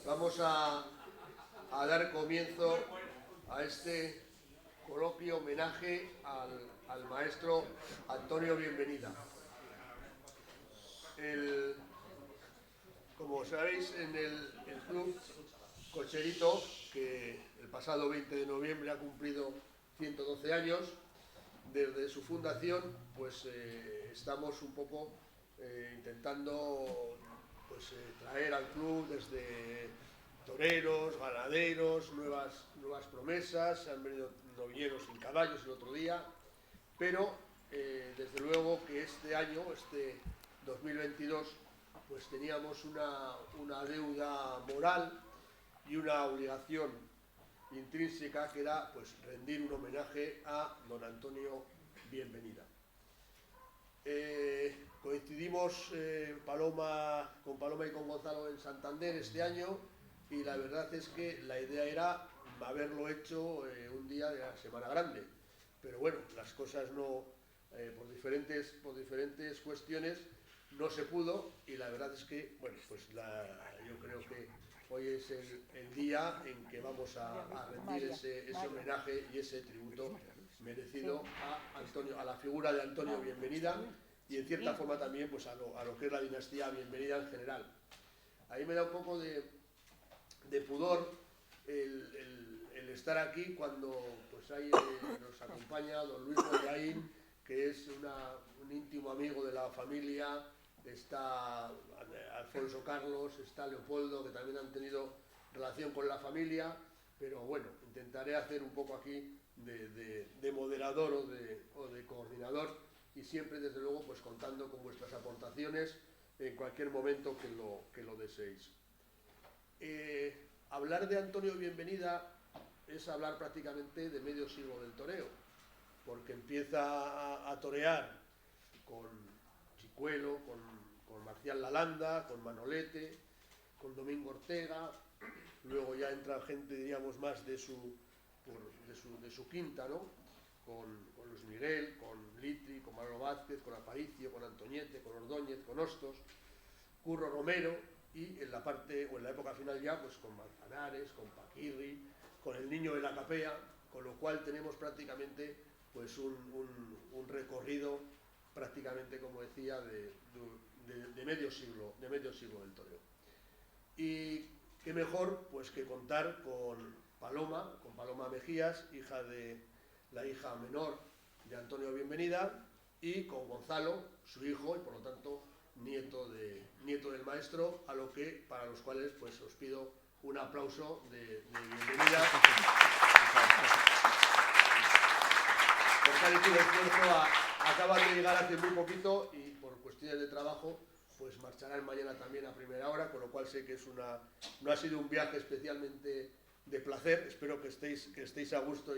Vamos a dar comienzo a este coloquio homenaje al maestro Antonio Bienvenida. Como sabéis, en el Club Cocherito, que el pasado 20 de noviembre ha cumplido 112 años, desde su fundación, pues estamos un poco intentando traer al club desde toreros, ganaderos, nuevas promesas. Se han venido novilleros sin caballos el otro día, pero desde luego que este año, este 2022, pues teníamos una deuda moral y una obligación intrínseca, que era pues rendir un homenaje a don Antonio Bienvenida. Coincidimos con Paloma y con Gonzalo en Santander este año, y la verdad es que la idea era haberlo hecho un día de la Semana Grande, pero bueno, las cosas no, por diferentes cuestiones no se pudo, y la verdad es que, bueno, pues yo creo que hoy es el día en que vamos a rendir ese homenaje y ese tributo merecido a Antonio, a la figura de Antonio Bienvenida, y en cierta forma también pues a lo que es la dinastía Bienvenida en general. Ahí me da un poco de pudor el estar aquí cuando pues nos acompaña don Luis Bollaín, que es un íntimo amigo de la familia. Está Alfonso Carlos, está Leopoldo, que también han tenido relación con la familia, pero bueno, intentaré hacer un poco aquí de moderador o de coordinador, y siempre desde luego pues contando con vuestras aportaciones en cualquier momento que lo deseéis. Hablar de Antonio Bienvenida es hablar prácticamente de medio siglo del toreo, porque empieza a torear con Chicuelo, con Marcial Lalanda, con Manolete, con Domingo Ortega. Luego ya entra gente, diríamos, más de su quinta, ¿no? Con Luis Miguel, con Litri, con Manolo Vázquez, con Aparicio, con Antoñete, con Ordóñez, con Hostos, Curro Romero, y en la época final ya, pues con Manzanares, con Paquirri, con el Niño de la Capea, con lo cual tenemos prácticamente pues un recorrido prácticamente, como decía, de medio siglo del toreo. Y qué mejor pues que contar con Paloma Mejías, la hija menor de Antonio Bienvenida, y con Gonzalo, su hijo, y por lo tanto nieto del maestro, para los cuales pues os pido un aplauso de bienvenida. Porque han hecho un esfuerzo, acaban de llegar hace muy poquito, y por cuestiones de trabajo pues marcharán mañana también a primera hora, con lo cual sé que no ha sido un viaje especialmente de placer. Espero que estéis a gusto,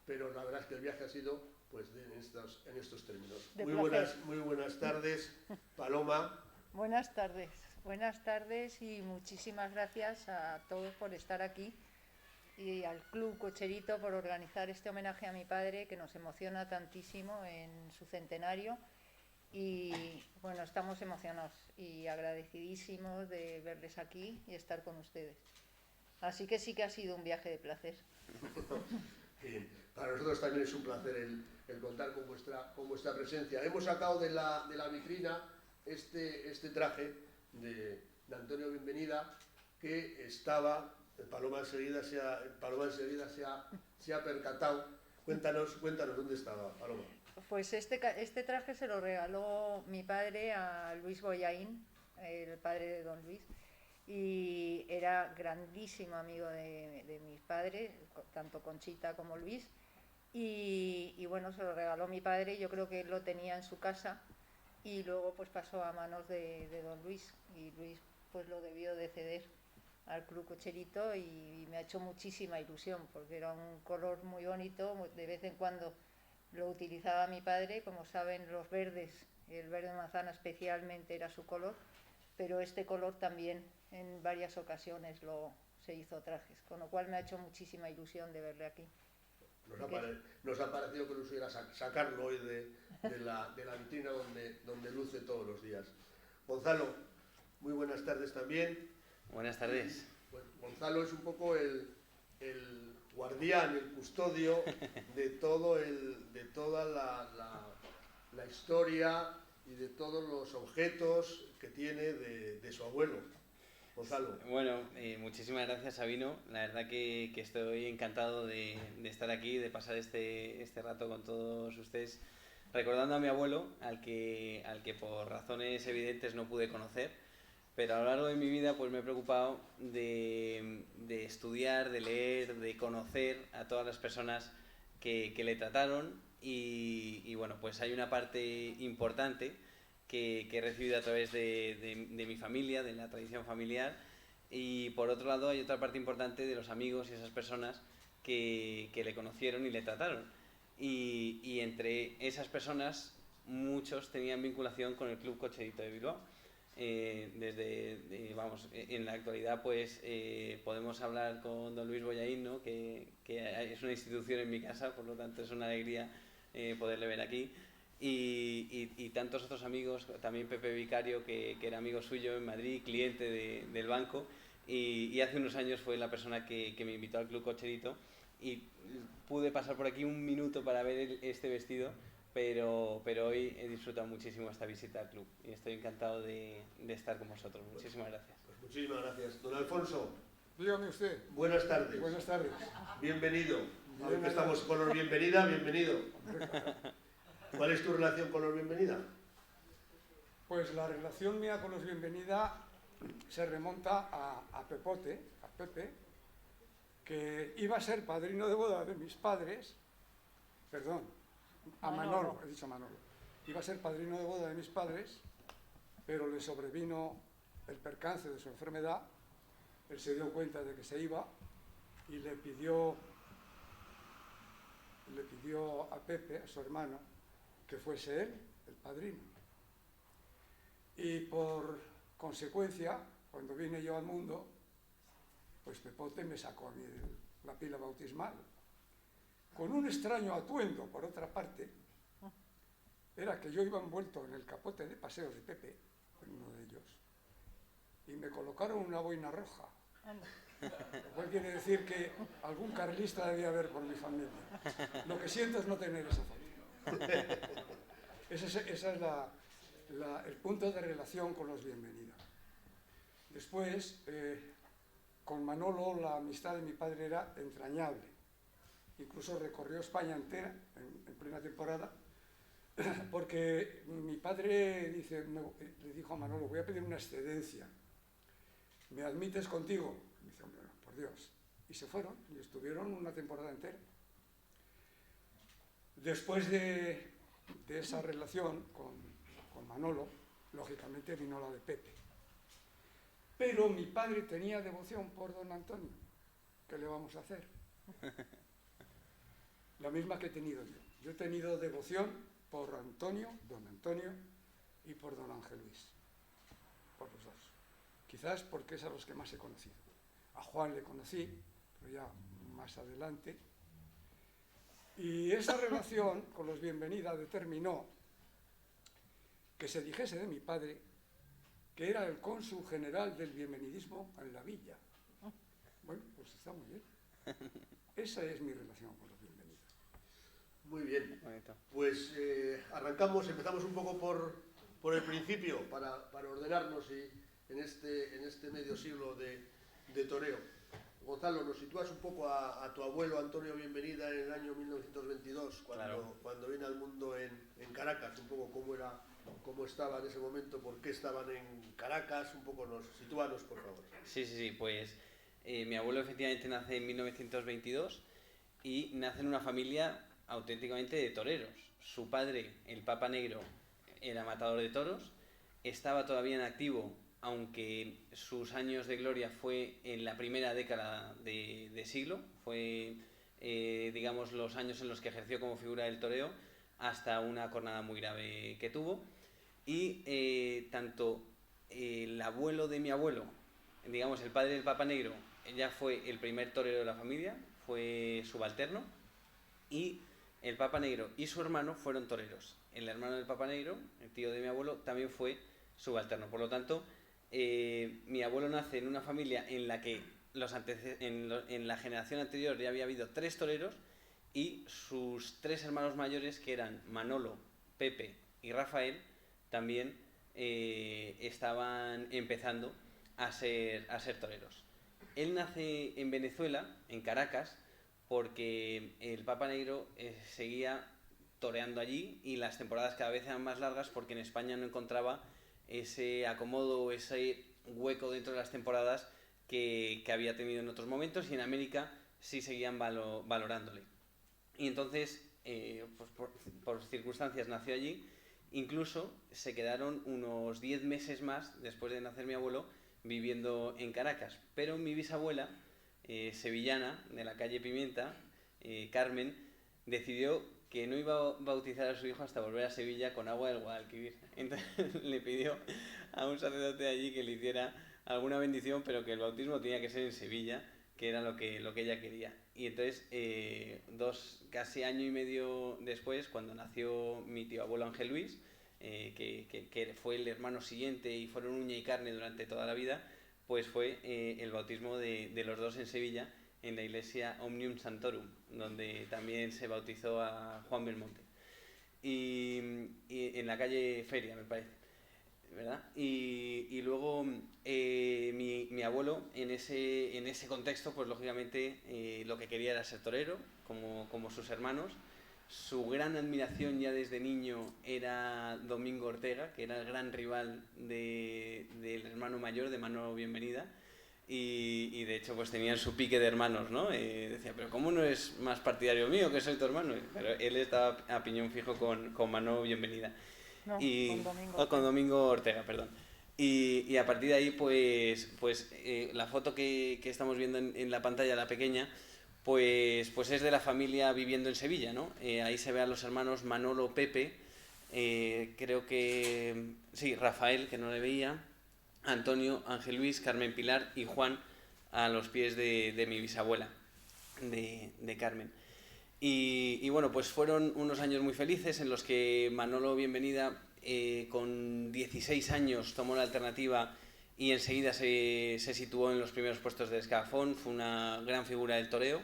pero la verdad es que el viaje ha sido pues en estos términos. Muy buenas tardes, Paloma. Buenas tardes y muchísimas gracias a todos por estar aquí, y al Club Cocherito por organizar este homenaje a mi padre, que nos emociona tantísimo en su centenario. Y bueno, estamos emocionados y agradecidísimos de verles aquí y estar con ustedes. Así que sí que ha sido un viaje de placer. Bien, para nosotros también es un placer el contar con vuestra presencia. Hemos sacado de la vitrina este traje de Antonio Bienvenida, que estaba, Paloma enseguida se ha percatado. Cuéntanos dónde estaba, Paloma. Pues este traje se lo regaló mi padre a Luis Bollaín, el padre de don Luis, y era grandísimo amigo de mis padres, tanto Conchita como Luis, y bueno, se lo regaló mi padre. Yo creo que él lo tenía en su casa y luego pues pasó a manos de don Luis, y Luis pues lo debió de ceder al Club Cocherito, y me ha hecho muchísima ilusión porque era un color muy bonito. De vez en cuando lo utilizaba mi padre, como saben, los verdes, el verde manzana especialmente era su color, pero este color también en varias ocasiones se hizo trajes, con lo cual me ha hecho muchísima ilusión de verle aquí. Nos ha parecido que luciera sacarlo hoy de la vitrina donde luce todos los días. Gonzalo, muy buenas tardes también. Buenas tardes. Pues Gonzalo es un poco el guardián, el custodio de toda la historia y de todos los objetos que tiene de su abuelo. Gonzalo. Bueno, muchísimas gracias, Sabino. La verdad que estoy encantado de estar aquí, de pasar este rato con todos ustedes, recordando a mi abuelo, al que por razones evidentes no pude conocer, pero a lo largo de mi vida pues me he preocupado de estudiar, de leer, de conocer a todas las personas que le trataron y bueno, pues hay una parte importante que he recibido a través de mi familia, de la tradición familiar, y por otro lado hay otra parte importante de los amigos y esas personas que le conocieron y le trataron. Y entre esas personas muchos tenían vinculación con el Club Cocherito de Bilbao. En la actualidad pues podemos hablar con don Luis Bollaín, ¿no? que es una institución en mi casa, por lo tanto es una alegría poderle ver aquí. Y tantos otros amigos, también Pepe Vicario, que era amigo suyo en Madrid, cliente del banco, y hace unos años fue la persona que me invitó al Club Cocherito, y pude pasar por aquí un minuto para ver este vestido, pero hoy he disfrutado muchísimo esta visita al club y estoy encantado de estar con vosotros. Muchísimas gracias. Pues muchísimas gracias. Don Alfonso. Dígame usted. Buenas tardes. Buenas tardes. Bienvenido. Ahora que estamos con los bienvenida, bienvenido. ¿Cuál es tu relación con los bienvenida? Pues la relación mía con los bienvenida se remonta a Pepote, a Pepe, que iba a ser padrino de boda de mis padres, perdón, a Manolo, he dicho Manolo. Iba a ser padrino de boda de mis padres, pero le sobrevino el percance de su enfermedad. Él se dio cuenta de que se iba y le pidió a Pepe, a su hermano, que fuese él el padrino. Y por consecuencia, cuando vine yo al mundo, pues Pepote me sacó a mí la pila bautismal. Con un extraño atuendo, por otra parte, era que yo iba envuelto en el capote de paseos de Pepe, en uno de ellos, y me colocaron una boina roja. Lo cual quiere decir que algún carlista debía haber por mi familia. Lo que siento es no tener esa foto. Ese es el punto de relación con los bienvenida. Después, con Manolo la amistad de mi padre era entrañable. Incluso recorrió España entera en plena temporada, porque mi padre le dijo a Manolo: voy a pedir una excedencia, ¿me admites contigo? Y dice: hombre, por Dios. Y se fueron y estuvieron una temporada entera. Después de esa relación con Manolo, lógicamente vino la de Pepe. Pero mi padre tenía devoción por don Antonio. ¿Qué le vamos a hacer? La misma que he tenido yo. Yo he tenido devoción por Antonio, don Antonio, y por don Ángel Luis. Por los dos. Quizás porque es a los que más he conocido. A Juan le conocí, pero ya más adelante. Y esa relación con los bienvenida determinó que se dijese de mi padre que era el cónsul general del bienvenidismo en la villa. Bueno, pues está muy bien. Esa es mi relación con los bienvenidos. Muy bien. Pues empezamos un poco por el principio, para ordenarnos en este medio siglo de toreo. Gonzalo, nos sitúas un poco a tu abuelo Antonio Bienvenida en el año 1922, cuando viene al mundo en Caracas, un poco cómo estaba en ese momento, por qué estaban en Caracas, un poco sitúanos, por favor. Sí, pues mi abuelo efectivamente nace en 1922 y nace en una familia auténticamente de toreros. Su padre, el Papa Negro, era matador de toros, estaba todavía en activo, aunque sus años de gloria fue en la primera década de siglo, fue digamos los años en los que ejerció como figura del toreo, hasta una cornada muy grave que tuvo. Y tanto el abuelo de mi abuelo, digamos el padre del Papa Negro, ya fue el primer torero de la familia, fue subalterno, y el Papa Negro y su hermano fueron toreros. El hermano del Papa Negro, el tío de mi abuelo, también fue subalterno. Por lo tanto, mi abuelo nace en una familia en la que en la generación anterior ya había habido 3 toreros y sus 3 hermanos mayores, que eran Manolo, Pepe y Rafael, también estaban empezando a ser toreros. Él nace en Venezuela, en Caracas, porque el Papa Negro seguía toreando allí y las temporadas cada vez eran más largas porque en España no encontraba ese acomodo, ese hueco dentro de las temporadas que había tenido en otros momentos, y en América sí seguían valorándole. Y entonces, pues por circunstancias nació allí. Incluso se quedaron unos 10 meses más después de nacer mi abuelo viviendo en Caracas. Pero mi bisabuela, sevillana, de la calle Pimienta, Carmen, decidió que no iba a bautizar a su hijo hasta volver a Sevilla con agua del Guadalquivir. Entonces le pidió a un sacerdote allí que le hiciera alguna bendición, pero que el bautismo tenía que ser en Sevilla, que era lo que ella quería. Y entonces, casi año y medio después, cuando nació mi tío abuelo Ángel Luis, que fue el hermano siguiente y fueron uña y carne durante toda la vida, pues fue el bautismo de los dos en Sevilla, en la iglesia Omnium Santorum, donde también se bautizó a Juan Belmonte. Y en la calle Feria, me parece, ¿verdad? Y luego mi abuelo, en ese contexto, pues lógicamente lo que quería era ser torero, como sus hermanos. Su gran admiración ya desde niño era Domingo Ortega, que era el gran rival del hermano mayor, de Manolo Bienvenida, y de hecho pues tenían su pique de hermanos, ¿no? Decía, pero ¿cómo no es más partidario mío, que soy tu hermano? Pero él estaba a piñón fijo con Manolo Bienvenida. No, Con Domingo Ortega, perdón. Y a partir de ahí, pues la foto que estamos viendo en la pantalla, la pequeña, pues es de la familia viviendo en Sevilla, ¿no? Ahí se ve a los hermanos Manolo, Pepe, creo que sí, Rafael, que no le veía, Antonio, Ángel Luis, Carmen Pilar y Juan a los pies de mi bisabuela, de Carmen. Y bueno, pues fueron unos años muy felices en los que Manolo Bienvenida, con 16 años, tomó la alternativa y enseguida se situó en los primeros puestos del escalafón. Fue una gran figura del toreo.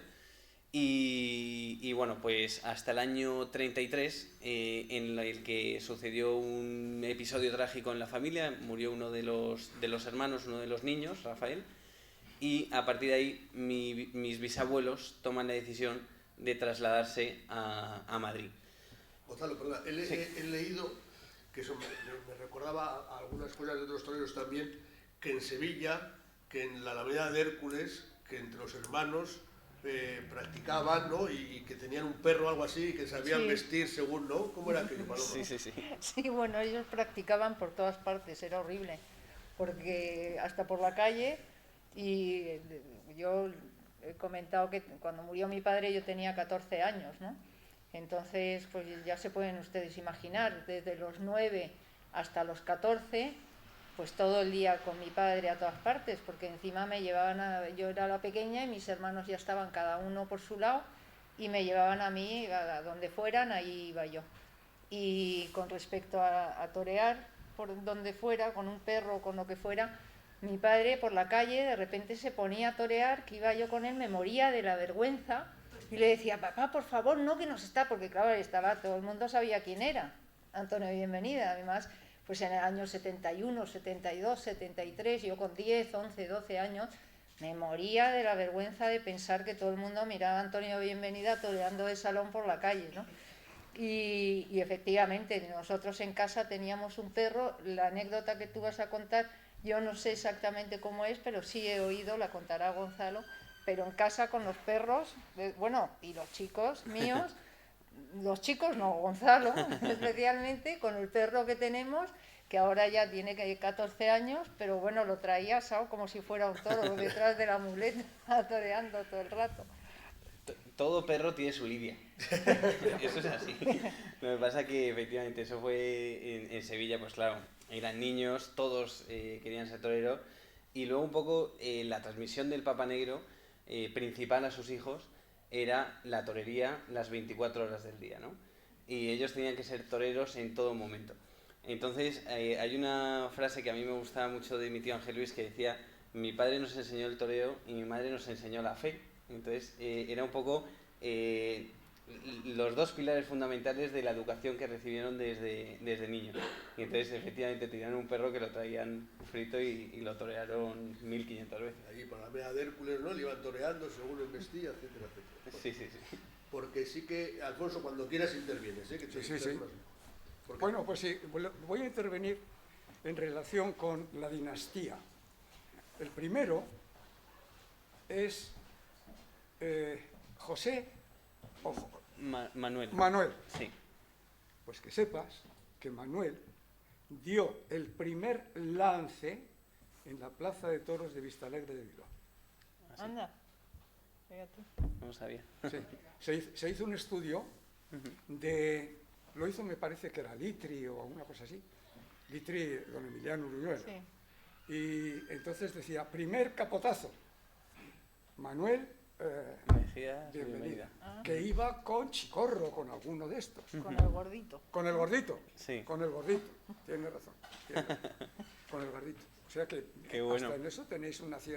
Y bueno, pues hasta el año 33, en el que sucedió un episodio trágico en la familia, murió uno de los hermanos, uno de los niños, Rafael, y a partir de ahí mis bisabuelos toman la decisión de trasladarse a Madrid. Gonzalo, perdona, he leído que eso me recordaba a algunas cosas de otros toreros también, que en Sevilla, que en la Alameda de Hércules, que entre los hermanos practicaban, ¿no? Y que tenían un perro o algo así, y que sabían vestir según, ¿no? ¿Cómo era aquello, Paloma? Sí. Sí, bueno, ellos practicaban por todas partes, era horrible, porque hasta por la calle, y yo he comentado que cuando murió mi padre yo tenía 14 años, ¿no? Entonces, pues ya se pueden ustedes imaginar, desde los 9 hasta los 14, pues todo el día con mi padre a todas partes, porque encima me llevaban yo era la pequeña y mis hermanos ya estaban cada uno por su lado y me llevaban a mí a donde fueran, ahí iba yo. Y con respecto a torear por donde fuera, con un perro o con lo que fuera, mi padre por la calle de repente se ponía a torear, que iba yo con él, me moría de la vergüenza y le decía, papá, por favor, no, que nos está, porque claro, todo el mundo sabía quién era, Antonio Bienvenida. Además, pues en el año 71, 72, 73, yo con 10, 11, 12 años, me moría de la vergüenza de pensar que todo el mundo miraba a Antonio Bienvenida toreando de salón por la calle, ¿no? Y efectivamente, nosotros en casa teníamos un perro. La anécdota que tú vas a contar, yo no sé exactamente cómo es, pero sí he oído, la contará Gonzalo, pero en casa con los perros, bueno, y los chicos míos, los chicos no, Gonzalo, especialmente, con el perro que tenemos, que ahora ya tiene 14 años, pero bueno, lo traía asado como si fuera un toro detrás de la muleta, toreando todo el rato. Todo perro tiene su lidia. Eso es así. Lo que pasa que efectivamente eso fue en Sevilla, pues claro, eran niños, todos querían ser toreros, y luego un poco la transmisión del Papa Negro principal a sus hijos era la torería las 24 horas del día, ¿no? Y ellos tenían que ser toreros en todo momento. Entonces hay una frase que a mí me gustaba mucho de mi tío Ángel Luis, que decía mi padre nos enseñó el toreo y mi madre nos enseñó la fe. Entonces era un poco los dos pilares fundamentales de la educación que recibieron desde niños. Y entonces efectivamente tenían un perro que lo traían frito y lo torearon 1500 veces. Allí para la mea de Hércules, ¿no? Le iban toreando según el vestía, etcétera, etcétera. Sí, sí, sí. Porque sí que, Alfonso, cuando quieras intervienes, ¿eh? Que te Sí, sí. Porque... Bueno, pues sí, voy a intervenir en relación con la dinastía. El primero es José o Manuel. Manuel. Sí. Pues que sepas que Manuel dio el primer lance en la Plaza de Toros de Vistalegre de Bilbao. Así. Anda, fíjate. No sabía. Sí, se hizo un estudio de... Lo hizo, me parece que era Litri o alguna cosa así. Litri, don Emiliano Uruñuela. Sí. Y entonces decía, primer capotazo. Manuel, Mejías, bienvenida. Ah. Que iba con Chicorro, con alguno de estos. Con el gordito. Con el gordito. Sí. Con el gordito. Tiene razón. Con el gordito. O sea que Qué bueno. hasta en eso tenéis una Sí.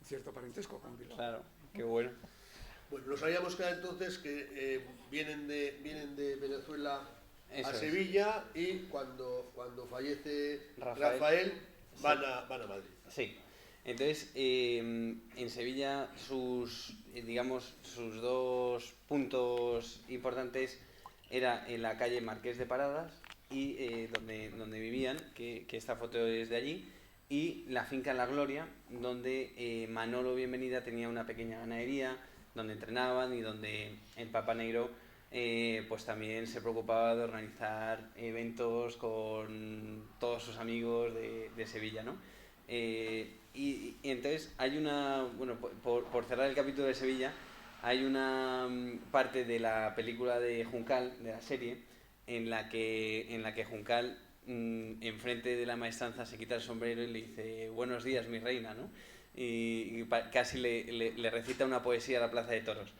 cierto parentesco con Bilbao. Claro, qué bueno. Bueno, nos habíamos quedado entonces que vienen de Venezuela Eso a es. Sevilla y cuando fallece Rafael. Rafael van a Madrid. Sí. Entonces, en Sevilla digamos, sus dos puntos importantes era en la calle Marqués de Paradas y donde vivían, que esta foto es de allí, y la finca La Gloria, donde Manolo Bienvenida tenía una pequeña ganadería, donde entrenaban y donde el Papa Negro pues también se preocupaba de organizar eventos con todos sus amigos de Sevilla, ¿no? Y entonces hay bueno, por cerrar el capítulo de Sevilla, hay una parte de la película de Juncal, de la serie, en la que Juncal, enfrente de la maestranza, se quita el sombrero y le dice buenos días, mi reina, ¿no? Y casi le recita una poesía a la Plaza de Toros.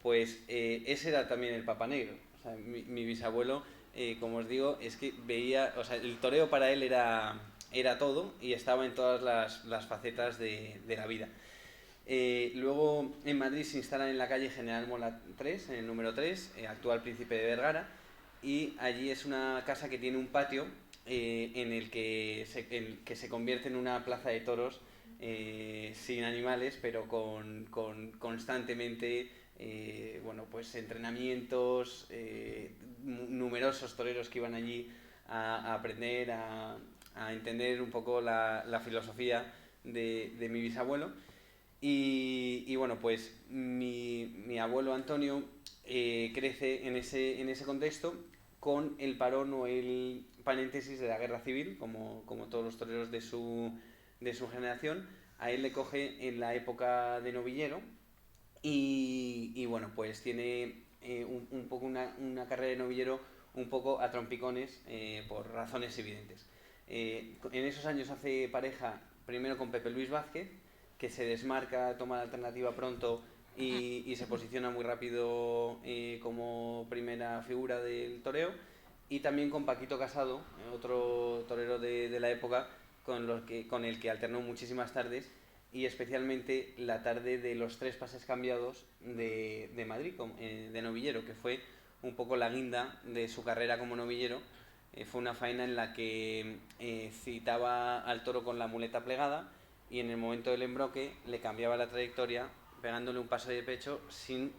Pues ese era también el Papa Negro. O sea, mi bisabuelo, como os digo, es que veía, o sea, el toreo para él era todo y estaba en todas las facetas de la vida. Luego en Madrid se instalan en la calle General Mola 3, en el número 3, actual Príncipe de Vergara, y allí es una casa que tiene un patio en el que se convierte en una plaza de toros sin animales, pero con constantemente bueno, pues entrenamientos, numerosos toreros que iban allí a aprender, a entender un poco la filosofía de mi bisabuelo. Y bueno, pues mi abuelo Antonio crece en ese contexto con el parón o el paréntesis de la guerra civil, como todos los toreros de su generación. A él le coge en la época de novillero y bueno, pues tiene un poco una carrera de novillero un poco a trompicones por razones evidentes. En esos años hace pareja primero con Pepe Luis Vázquez, que se desmarca, toma la alternativa pronto y se posiciona muy rápido como primera figura del toreo, y también con Paquito Casado, otro torero de la época con el que alternó muchísimas tardes, y especialmente la tarde de los 3 pases cambiados de Madrid, de novillero, que fue un poco la guinda de su carrera como novillero. Fue una faena en la que citaba al toro con la muleta plegada y en el momento del embroque le cambiaba la trayectoria pegándole un paso de pecho sin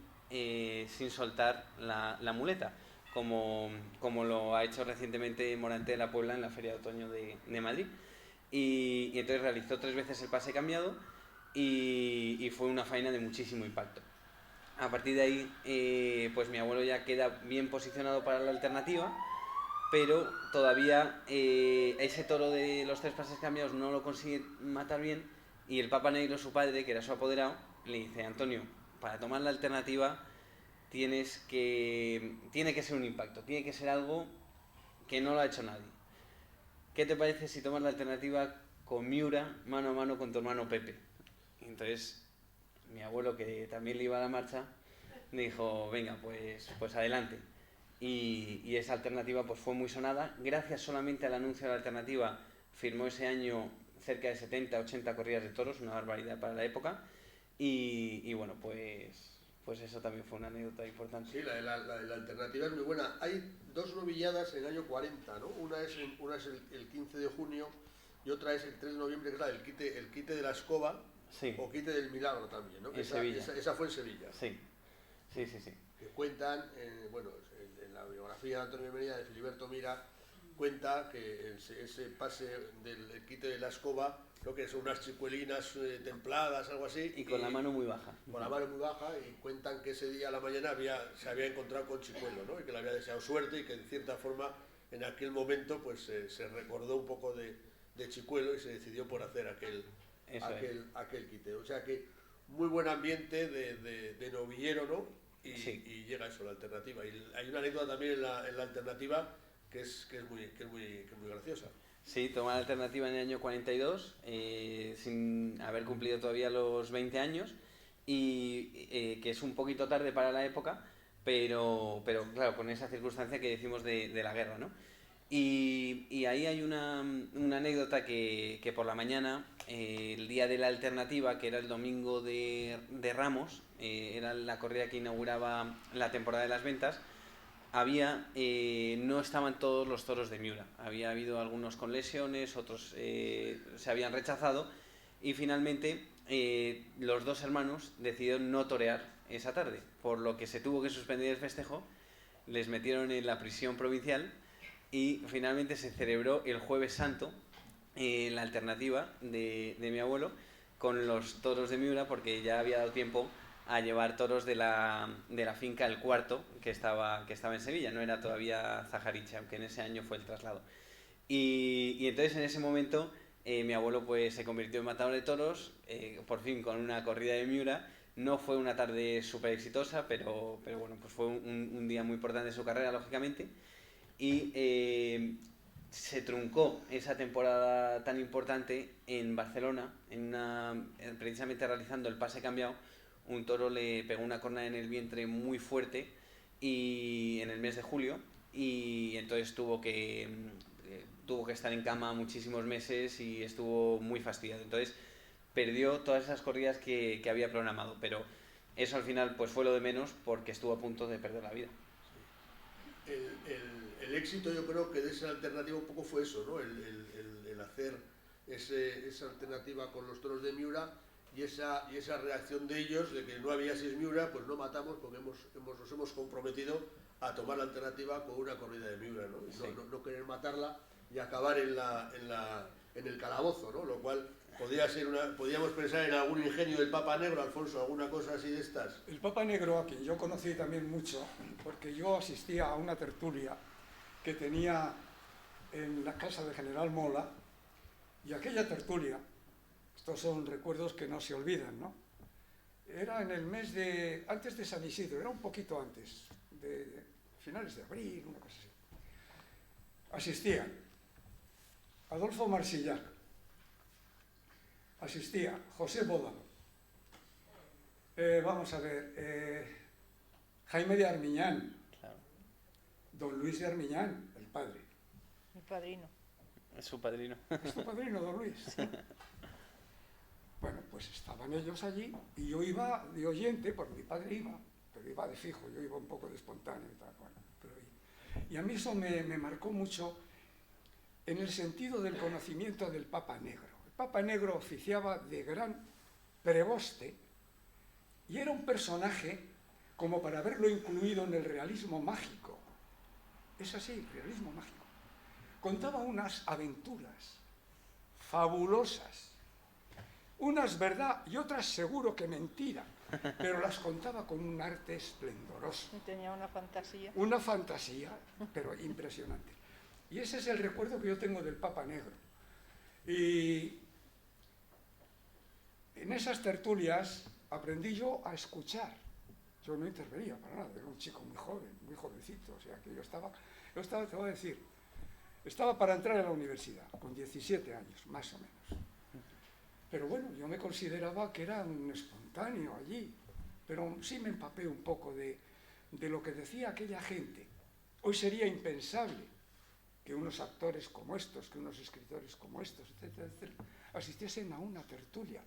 soltar la muleta, como lo ha hecho recientemente Morante de la Puebla en la Feria de Otoño de Madrid. Y entonces realizó 3 veces el pase cambiado y fue una faena de muchísimo impacto. A partir de ahí, pues mi abuelo ya queda bien posicionado para la alternativa, pero todavía ese toro de los 3 pases cambiados no lo consigue matar bien, y el Papa Negro, su padre, que era su apoderado, le dice: Antonio, para tomar la alternativa tiene que ser un impacto, tiene que ser algo que no lo ha hecho nadie. ¿Qué te parece si tomas la alternativa con Miura, mano a mano con tu hermano Pepe? Y entonces mi abuelo, que también le iba a la marcha, me dijo: venga, pues adelante. Y esa alternativa pues fue muy sonada. Gracias solamente al anuncio de la alternativa firmó ese año cerca de 70, 80 corridas de toros, una barbaridad para la época. Y bueno, pues eso también fue una anécdota importante. Sí, la alternativa es muy buena. Hay dos novilladas en el año 40, ¿no? Una es el 15 de junio y otra es el 3 de noviembre, que es la del quite de la escoba, Sí, o quite del milagro también, ¿no? en Sevilla. Esa fue en Sevilla. Sí, sí, sí, sí. Que cuentan, bueno, en la biografía de Antonio Merida, de Filiberto Mira, cuenta que ese pase del quite de la escoba, creo que son unas chicuelinas templadas, algo así. Y con la mano muy baja. Con la mano muy baja, y cuentan que ese día a la mañana se había encontrado con Chicuelo, ¿no? Y que le había deseado suerte, y que en cierta forma en aquel momento pues se recordó un poco de Chicuelo y se decidió por hacer aquel quite. O sea que muy buen ambiente de novillero, ¿no? Y llega eso, la alternativa. Y hay una anécdota también en la alternativa que es muy graciosa. Sí, tomé la alternativa en el año 42, sin haber cumplido todavía los 20 años, y que es un poquito tarde para la época, pero claro, con esa circunstancia que decimos de la guerra, ¿no? Y ahí hay una anécdota que por la mañana, el día de la alternativa, que era el domingo de Ramos, era la corrida que inauguraba la temporada de las ventas, no estaban todos los toros de Miura. Había habido algunos con lesiones, otros se habían rechazado, y finalmente los dos hermanos decidieron no torear esa tarde, por lo que se tuvo que suspender el festejo, les metieron en la prisión provincial y finalmente se celebró el Jueves Santo la alternativa de mi abuelo con los toros de Miura, porque ya había dado tiempo a llevar toros de la finca El Cuarto, que estaba en Sevilla, no era todavía Zajariche, aunque en ese año fue el traslado. Y entonces en ese momento mi abuelo pues se convirtió en matador de toros, por fin con una corrida de Miura. No fue una tarde súper exitosa, pero bueno, pues fue un día muy importante de su carrera, lógicamente. Y se truncó esa temporada tan importante en Barcelona, precisamente realizando el pase cambiado. Un toro le pegó una cornada en el vientre muy fuerte y en el mes de julio, y entonces tuvo que estar en cama muchísimos meses y estuvo muy fastidiado. Entonces perdió todas esas corridas que había programado, pero eso al final pues fue lo de menos, porque estuvo a punto de perder la vida. El éxito, yo creo que de esa alternativa un poco fue eso, ¿no? El hacer esa alternativa con los toros de Miura, y esa reacción de ellos de que no había 6 Miura, pues no matamos, porque nos hemos comprometido a tomar la alternativa con una corrida de Miura, ¿no? Y Sí. no querer matarla y acabar en el calabozo, ¿no? Lo cual podíamos pensar en algún ingenio del Papa Negro, Alfonso, alguna cosa así de estas. El Papa Negro, a quien yo conocí también mucho, porque yo asistía a una tertulia que tenía en la casa de General Mola, y aquella tertulia, estos son recuerdos que no se olvidan, ¿no? Era en el mes antes de San Isidro, era un poquito antes, de finales de abril, una cosa así. Asistían Adolfo Marsillac, asistía José Bódalo, vamos a ver, Jaime de Armiñán, Claro. don Luis de Armiñán, el padre. Mi padrino. Es su padrino. ¿Es tu padrino, don Luis? Bueno, pues estaban ellos allí y yo iba de oyente, porque mi padre iba, pero iba de fijo, yo iba un poco de espontáneo y tal. Bueno, y a mí eso me marcó mucho en el sentido del conocimiento del Papa Negro. El Papa Negro oficiaba de gran preboste y era un personaje como para haberlo incluido en el realismo mágico. Es así, realismo mágico. Contaba unas aventuras fabulosas, unas verdad y otras seguro que mentira, pero las contaba con un arte esplendoroso. Tenía una fantasía. Una fantasía, pero impresionante. Y ese es el recuerdo que yo tengo del Papa Negro. Y en esas tertulias aprendí yo a escuchar. Yo no intervenía para nada, era un chico muy joven, muy jovencito, o sea que yo estaba, te voy a decir, estaba para entrar a la universidad, con 17 años, más o menos. Pero bueno, yo me consideraba que era un espontáneo allí, pero sí me empapé un poco de lo que decía aquella gente. Hoy sería impensable que unos actores como estos, que unos escritores como estos, etcétera, etcétera, asistiesen a una tertulia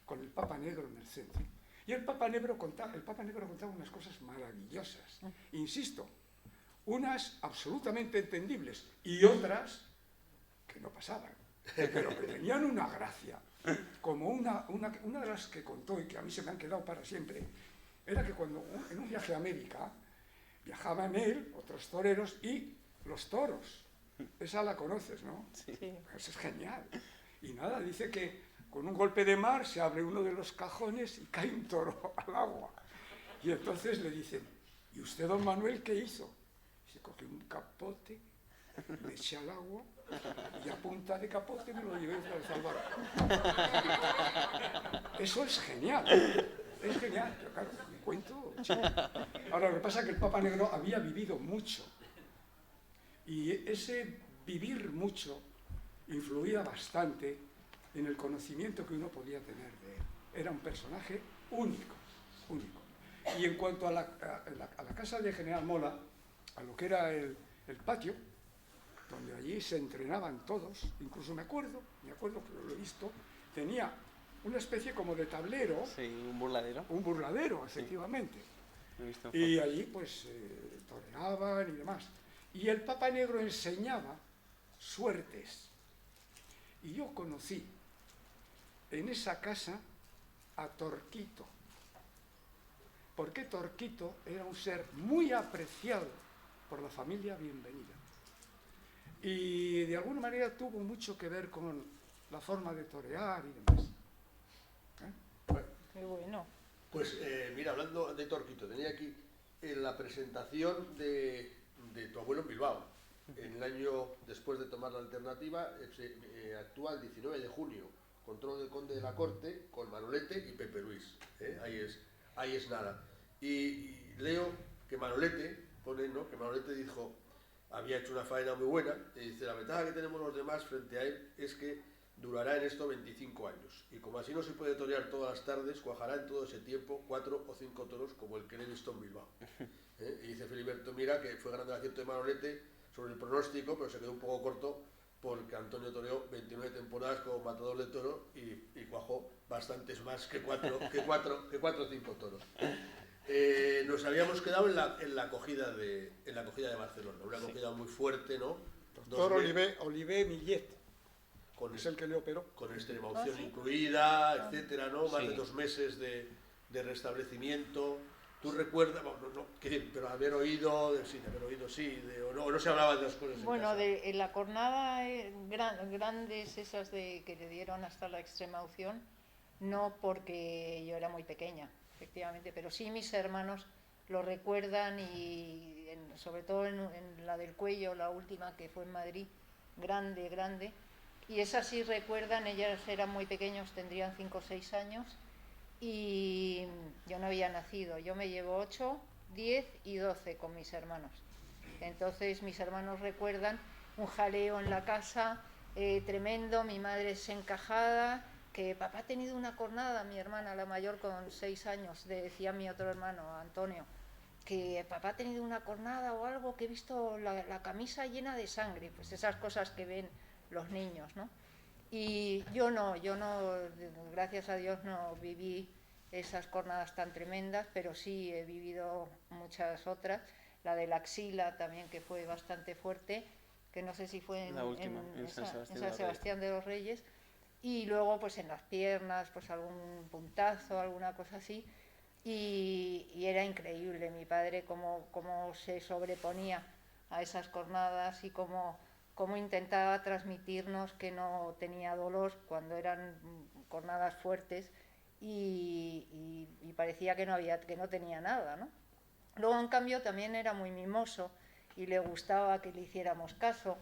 con el Papa Negro en el centro. Y el Papa Negro contaba unas cosas maravillosas, insisto, unas absolutamente entendibles y otras que no pasaban, pero que tenían una gracia. Como una de las que contó y que a mí se me han quedado para siempre, era que cuando en un viaje a América viajaban él, otros toreros y los toros. Esa la conoces, ¿no? Sí. Pues es genial. Y nada, dice que con un golpe de mar se abre uno de los cajones y cae un toro al agua. Y entonces le dicen, ¿y usted, don Manuel, qué hizo? Se cogió un capote, me eché al agua y a punta de capote me lo llevé otra vez al barco. Eso es genial. Es genial, pero claro, me cuento. Chico. Ahora, lo que pasa es que el Papa Negro había vivido mucho. Y ese vivir mucho influía bastante en el conocimiento que uno podía tener de él. Era un personaje único, único. Y en cuanto a la casa de General Mola, a lo que era el patio, donde allí se entrenaban todos, incluso me acuerdo que lo he visto, tenía una especie como de tablero. Sí, un burladero. Un burladero, efectivamente. He visto Y allí pues toreaban y demás. Y el Papa Negro enseñaba suertes. Y yo conocí en esa casa a Torquito. Porque Torquito era un ser muy apreciado por la familia Bienvenida. Y de alguna manera tuvo mucho que ver con la forma de torear y demás. Bueno, Qué bueno. pues mira, hablando de Torquito, tenía aquí la presentación de tu abuelo en Bilbao. En el año después de tomar la alternativa, actúa el 19 de junio, con Trono de Conde de la Corte, con Manolete y Pepe Luis. Ahí es nada. Y leo que Manolete, pone, ¿no?, que Manolete dijo, había hecho una faena muy buena, y dice, la ventaja que tenemos los demás frente a él es que durará en esto 25 años. Y como así no se puede torear todas las tardes, cuajará en todo ese tiempo 4 o 5 toros como el que le he visto en Bilbao. Y dice Filiberto Mira que fue grande el acierto de Manolete sobre el pronóstico, pero se quedó un poco corto porque Antonio toreó 29 temporadas como matador de toro y cuajó bastantes más que 4 o 5 toros. Nos habíamos quedado en la acogida de Barcelona, una acogida muy fuerte, ¿no? Doctor Olivé Millet, es el que le operó. Con extrema opción incluida, etcétera, ¿no? Más Sí. de 2 meses de restablecimiento. ¿Tú recuerdas? Bueno, pero haber oído, sí, o no se hablaba de las cosas en Bueno, casa. en la cornada grandes esas que le dieron hasta la extrema unción, no porque yo era muy pequeña, efectivamente, pero sí mis hermanos lo recuerdan y sobre todo en la del Cuello, la última que fue en Madrid, grande, y esas sí recuerdan, ellas eran muy pequeños, tendrían 5 o 6 años, y yo no había nacido, yo me llevo 8, 10 y 12 con mis hermanos. Entonces mis hermanos recuerdan un jaleo en la casa tremendo, mi madre desencajada, que papá ha tenido una cornada, mi hermana, la mayor con 6 años, decía mi otro hermano, Antonio, que papá ha tenido una cornada o algo, que he visto la camisa llena de sangre, pues esas cosas que ven los niños, ¿no? Y yo no, gracias a Dios no viví esas cornadas tan tremendas, pero sí he vivido muchas otras. La de la axila también, que fue bastante fuerte, que no sé si fue en San Sebastián de los Reyes. Y luego pues en las piernas, pues algún puntazo, alguna cosa así. Y era increíble mi padre cómo se sobreponía a esas cornadas y cómo intentaba transmitirnos que no tenía dolor cuando eran cornadas fuertes y parecía que no tenía nada, ¿no? Luego, en cambio, también era muy mimoso y le gustaba que le hiciéramos caso.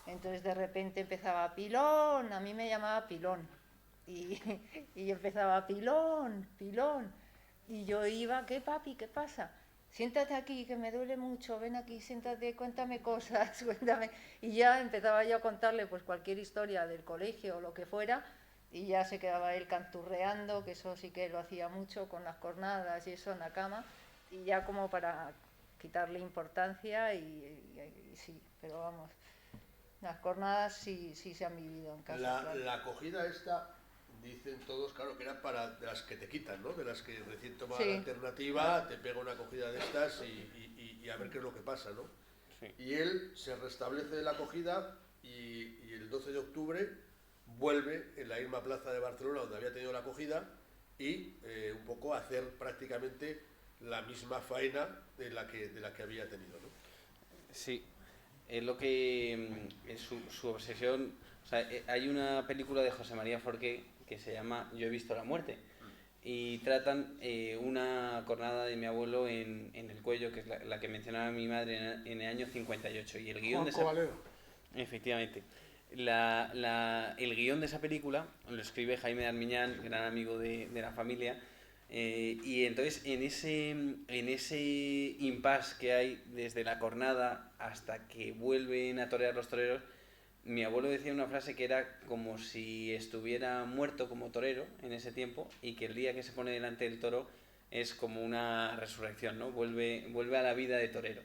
Entonces, de repente empezaba Pilón, a mí me llamaba Pilón. Y yo empezaba Pilón. Y yo iba, ¿qué papi? ¿Qué pasa? Siéntate aquí, que me duele mucho, ven aquí, siéntate, cuéntame cosas, cuéntame. Y ya empezaba yo a contarle pues cualquier historia del colegio o lo que fuera, y ya se quedaba él canturreando, que eso sí que lo hacía mucho con las cornadas y eso en la cama, y ya como para quitarle importancia y sí, pero vamos. Las cornadas sí se han vivido en casa. Claro. La acogida esta, dicen todos, claro, que era de las que te quitan, ¿no? De las que recién tomas la alternativa, te pega una acogida de estas y a ver qué es lo que pasa, ¿no? Sí. Y él se restablece de la acogida y el 12 de octubre vuelve en la misma plaza de Barcelona donde había tenido la acogida y un poco a hacer prácticamente la misma faena de la que había tenido, ¿no? Sí, es lo que es su obsesión. O sea, hay una película de José María Forqué que se llama Yo he visto la muerte y tratan una cornada de mi abuelo en el cuello, que es la que mencionaba mi madre en el año 58. Y el guión de esa... Efectivamente. El guión de esa película lo escribe Jaime de Armiñán, gran amigo de la familia, y entonces en ese impasse que hay desde la cornada hasta que vuelven a torear los toreros, mi abuelo decía una frase que era como si estuviera muerto como torero en ese tiempo y que el día que se pone delante del toro es como una resurrección, ¿no? Vuelve a la vida de torero.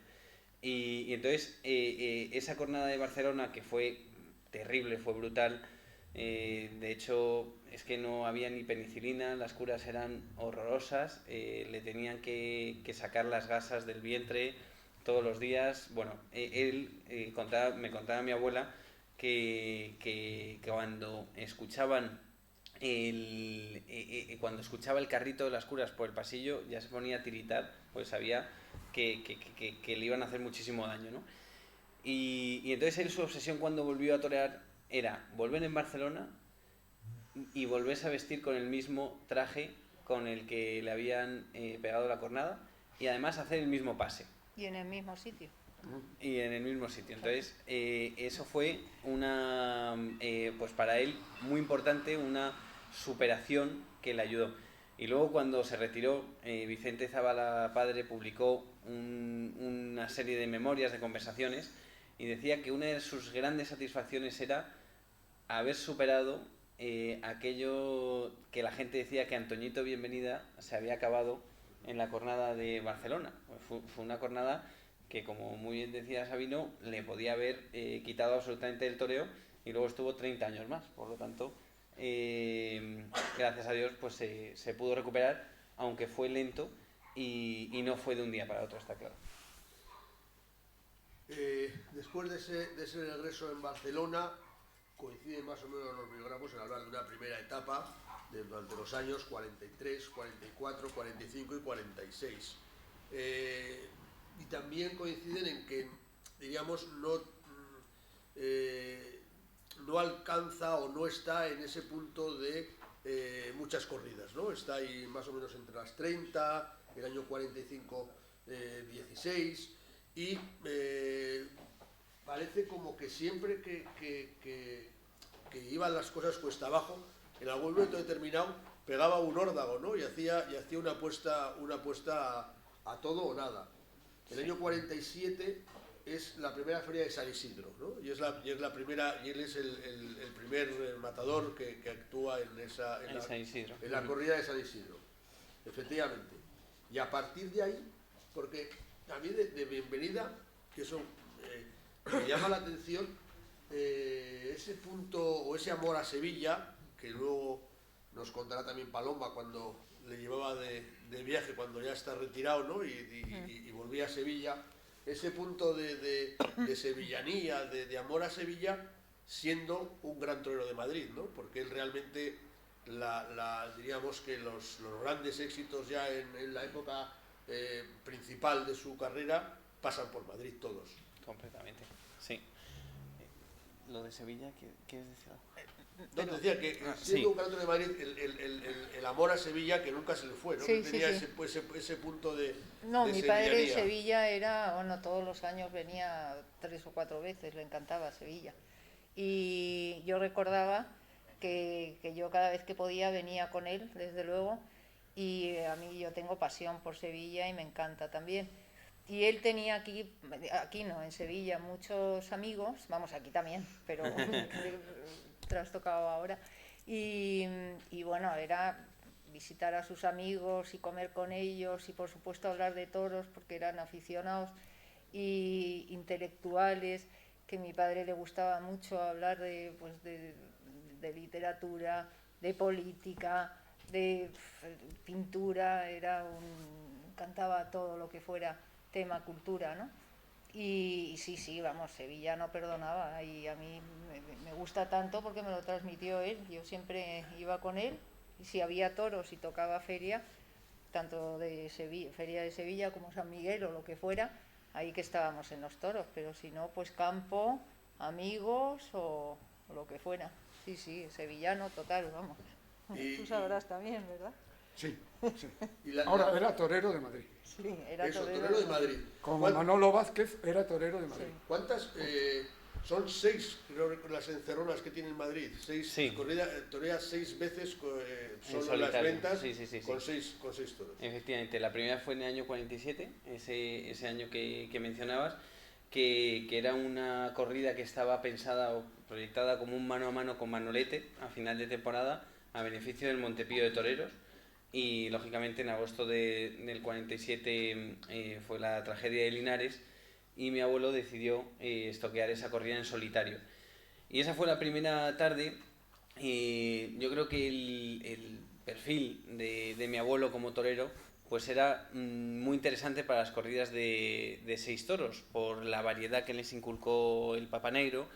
Y entonces esa cornada de Barcelona, que fue terrible, fue brutal, de hecho es que no había ni penicilina, las curas eran horrorosas, le tenían que sacar las gasas del vientre todos los días. Bueno, me contaba mi abuela que cuando escuchaban cuando escuchaba el carrito de las curas por el pasillo ya se ponía a tiritar, pues sabía que le iban a hacer muchísimo daño, ¿no? Y entonces él, su obsesión cuando volvió a torear era volver en Barcelona y volverse a vestir con el mismo traje con el que le habían pegado la cornada y además hacer el mismo pase. Y en el mismo sitio. Y en el mismo sitio. Entonces, eso fue pues para él muy importante, una superación que le ayudó. Y luego cuando se retiró, Vicente Zavala padre publicó una serie de memorias, de conversaciones, y decía que una de sus grandes satisfacciones era haber superado aquello que la gente decía que Antoñito Bienvenida se había acabado en la cornada de Barcelona. Fue una cornada que, como muy bien decía Sabino, le podía haber quitado absolutamente el toreo y luego estuvo 30 años más. Por lo tanto, gracias a Dios, pues se pudo recuperar, aunque fue lento y no fue de un día para otro, está claro. Después de ese regreso en Barcelona, coinciden más o menos los biógrafos en hablar de una primera etapa durante los años 43, 44, 45 y 46. Y también coinciden en que, diríamos, no alcanza o no está en ese punto de muchas corridas, ¿no? Está ahí más o menos entre las 30, el año 45, 16, y parece como que siempre que iban las cosas cuesta abajo, en algún momento determinado pegaba un órdago, ¿no? Y hacía una apuesta a todo o nada. El año 47 es la primera feria de San Isidro, ¿no? Y es la primera, y él es el primer matador que actúa en la corrida de San Isidro, efectivamente. Y a partir de ahí, porque a mí de Bienvenida, que eso me llama la atención, ese punto o ese amor a Sevilla, que luego nos contará también Paloma cuando le llevaba de viaje cuando ya está retirado, ¿no? y volvía a Sevilla, ese punto de sevillanía, de amor a Sevilla, siendo un gran torero de Madrid, ¿no? Porque él realmente, diríamos que los grandes éxitos ya en la época principal de su carrera pasan por Madrid todos. Completamente, sí. Lo de Sevilla, ¿qué has dicho? No, te decía que siendo un gran torero de Madrid, el amor a Sevilla que nunca se le fue, ¿no? Sí, que tenía sí. Ese punto de No, de mi padre en sevillanía. Sevilla era, bueno, todos los años venía 3 o 4 veces, le encantaba Sevilla. Y yo recordaba que yo cada vez que podía venía con él, desde luego, y a mí yo tengo pasión por Sevilla y me encanta también. Y él tenía aquí no, en Sevilla, muchos amigos, vamos, aquí también, pero trastocado ahora. Y bueno, era visitar a sus amigos y comer con ellos y por supuesto hablar de toros porque eran aficionados y intelectuales que a mi padre le gustaba mucho hablar de, pues de literatura, de política, de pintura, cantaba todo lo que fuera tema cultura, ¿no? Y sí, vamos, Sevilla no perdonaba, y a mí me gusta tanto porque me lo transmitió él. Yo siempre iba con él, y si había toros y tocaba feria, tanto de Sevilla, feria de Sevilla como San Miguel o lo que fuera, ahí que estábamos en los toros, pero si no, pues campo, amigos o lo que fuera. Sí, sevillano total, vamos. Tú sabrás también, ¿verdad? Sí, sí. Ahora era torero de Madrid. Sí, era Eso, torero de Madrid. Como Manolo Vázquez era torero de Madrid. Sí. ¿Cuántas? Son 6, creo, las encerronas que tiene en Madrid. 6 Sí. toreas 6 veces, son las solitario. ventas Sí. con 6 toros. Efectivamente, la primera fue en el año 47, ese año que mencionabas, que era una corrida que estaba pensada o proyectada como un mano a mano con Manolete a final de temporada a beneficio del Montepío de Toreros, y lógicamente en agosto del 47 fue la tragedia de Linares y mi abuelo decidió estoquear esa corrida en solitario. Y esa fue la primera tarde. Yo creo que el perfil de mi abuelo como torero pues era muy interesante para las corridas de 6 toros, por la variedad que les inculcó el Papa Negro,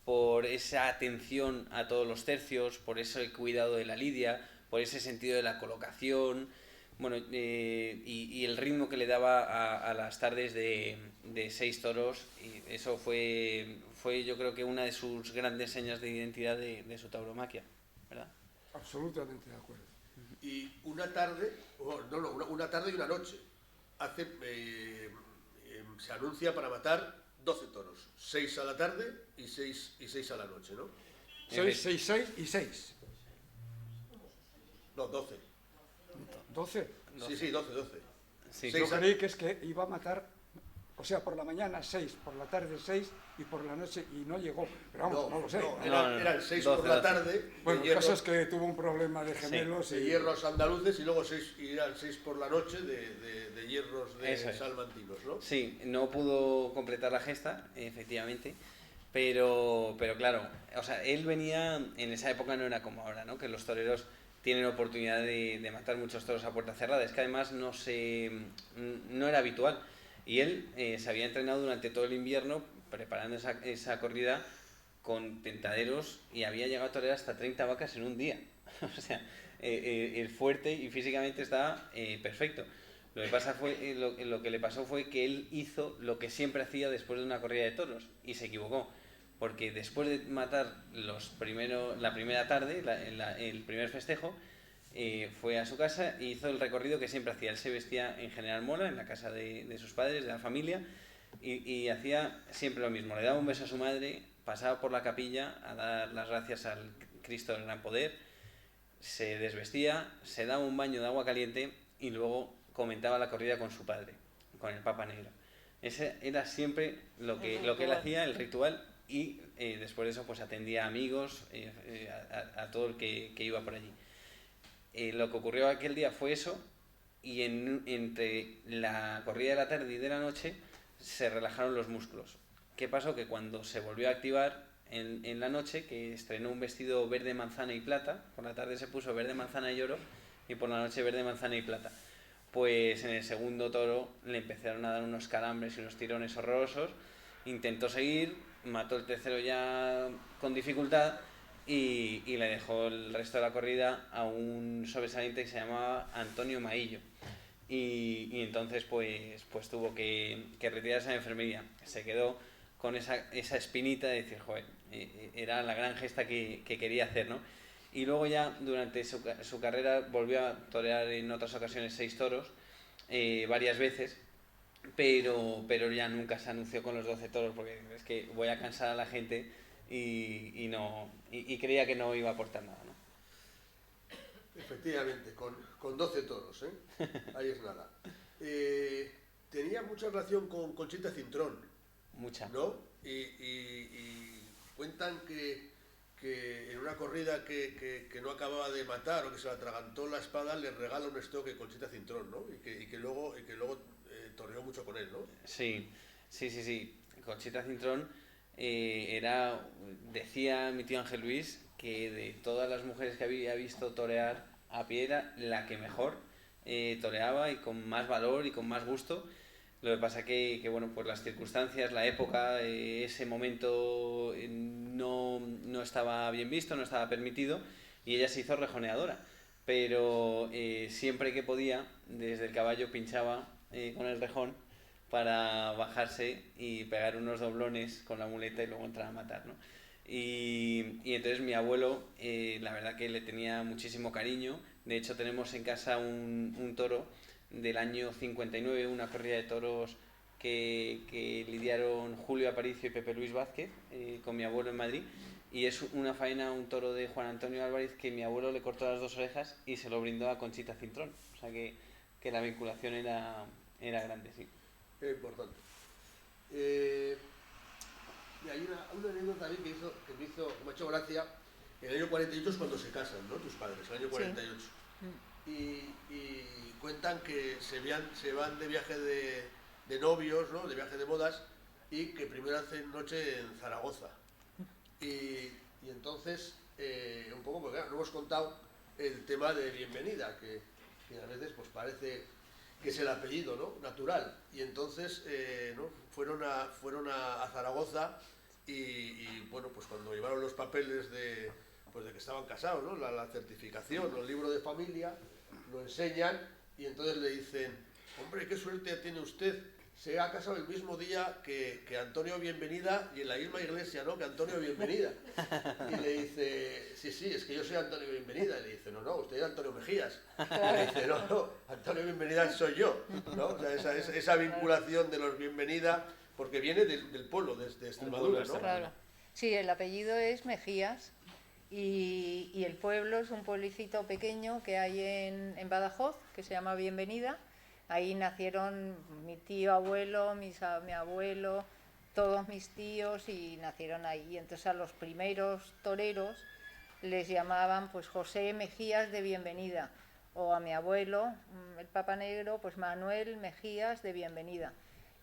por esa atención a todos los tercios, por ese cuidado de la lidia, por ese sentido de la colocación, bueno, y el ritmo que le daba a las tardes de 6 toros, y eso fue yo creo que una de sus grandes señas de identidad de su tauromaquia, ¿verdad? Absolutamente de acuerdo. Y una tarde, una tarde y una noche, se anuncia para matar 12 toros, 6 a la tarde y 6 a la noche, ¿no? 6 y 6. No, 12. 12. Sí, 12. Sí. Yo creí que es que iba a matar, o sea, por la mañana 6, por la tarde 6 y por la noche, y no llegó. Pero vamos, no lo sé. Eran 6 12, por la tarde. Bueno, el caso es que tuvo un problema de gemelos. De hierros andaluces, y luego eran 6 por la noche de hierros salmantinos, ¿no? Sí, no pudo completar la gesta, efectivamente, pero claro, o sea, él venía, en esa época no era como ahora, ¿no? Que los toreros tienen oportunidad de matar muchos toros a puerta cerrada, es que además no era habitual, y él se había entrenado durante todo el invierno preparando esa corrida con tentaderos, y había llegado a torear hasta 30 vacas en un día. O sea, el fuerte y físicamente estaba perfecto. Lo que le pasó fue que él hizo lo que siempre hacía después de una corrida de toros, y se equivocó, porque después de matar la primera tarde, el primer festejo, fue a su casa y hizo el recorrido que siempre hacía. Él se vestía en General Mola, en la casa de sus padres, de la familia, y hacía siempre lo mismo. Le daba un beso a su madre, pasaba por la capilla a dar las gracias al Cristo del Gran Poder, se desvestía, se daba un baño de agua caliente y luego comentaba la corrida con su padre, con el Papa Negro. Ese era siempre lo que él hacía, el ritual, y después de eso pues atendía a amigos, a todo el que iba por allí. Lo que ocurrió aquel día fue eso, y entre la corrida de la tarde y de la noche se relajaron los músculos. ¿Qué pasó? Que cuando se volvió a activar en la noche, que estrenó un vestido verde, manzana y plata, por la tarde se puso verde, manzana y oro, y por la noche verde, manzana y plata, pues en el segundo toro le empezaron a dar unos calambres y unos tirones horrorosos. Intentó seguir, mató el tercero ya con dificultad, y le dejó el resto de la corrida a un sobresaliente que se llamaba Antonio Maillo, y entonces pues tuvo que retirarse a la enfermería. Se quedó con esa espinita de decir, joder, era la gran gesta que quería hacer, ¿no? Y luego ya durante su carrera volvió a torear en otras ocasiones 6 toros, varias veces, pero ya nunca se anunció con los 12 toros, porque es que voy a cansar a la gente y creía que no iba a aportar nada, ¿no? Efectivamente, con 12 toros, ¿eh? Ahí es nada. Tenía mucha relación con Conchita Cintrón. Mucha. ¿No? Y cuentan que en una corrida que no acababa de matar, o que se le atragantó la espada, le regala un estoque Conchita Cintrón, ¿no? Y que luego toreó mucho con él, ¿no? Sí. Conchita Cintrón decía mi tío Ángel Luis que de todas las mujeres que había visto torear a pie era la que mejor toreaba y con más valor y con más gusto. Lo que pasa que bueno, pues las circunstancias, la época, ese momento no estaba bien visto, no estaba permitido, y ella se hizo rejoneadora. Pero siempre que podía, desde el caballo pinchaba con el rejón para bajarse y pegar unos doblones con la muleta y luego entrar a matar, ¿no? Y entonces mi abuelo, la verdad que le tenía muchísimo cariño. De hecho tenemos en casa un toro del año 59, una corrida de toros que lidiaron Julio Aparicio y Pepe Luis Vázquez con mi abuelo en Madrid, y es una faena, un toro de Juan Antonio Álvarez que mi abuelo le cortó las 2 orejas y se lo brindó a Conchita Cintrón, o sea que la vinculación era grande, sí. Es importante. Y hay una anécdota también que me ha hecho gracia. El año 48 es cuando se casan, ¿no? Tus padres, el año 48. Sí. Y cuentan que se van de viaje de novios, ¿no? De viaje de bodas, y que primero hacen noche en Zaragoza. Y entonces, un poco, porque claro, no hemos contado el tema de bienvenida, que a veces pues parece que es el apellido, ¿no? Natural. Y entonces ¿no? fueron a Zaragoza y bueno, pues cuando llevaron los papeles de que estaban casados, ¿no? La certificación, el libro de familia, lo enseñan y entonces le dicen, hombre, qué suerte tiene usted, se ha casado el mismo día que Antonio Bienvenida y en la misma iglesia, ¿no? Que Antonio Bienvenida. Y le dice, sí, es que yo soy Antonio Bienvenida. Y le dice, no, usted es Antonio Mejías. Y le dice, no, Antonio Bienvenida soy yo, ¿no? O sea, esa vinculación de los Bienvenida, porque viene del pueblo, de Extremadura, ¿no? Claro. Sí, el apellido es Mejías y el pueblo es un pueblecito pequeño que hay en Badajoz, que se llama Bienvenida. Ahí nacieron mi tío abuelo, mi abuelo, todos mis tíos, y nacieron ahí. Entonces a los primeros toreros les llamaban pues José Mejías de Bienvenida, o a mi abuelo, el Papa Negro, pues Manuel Mejías de Bienvenida.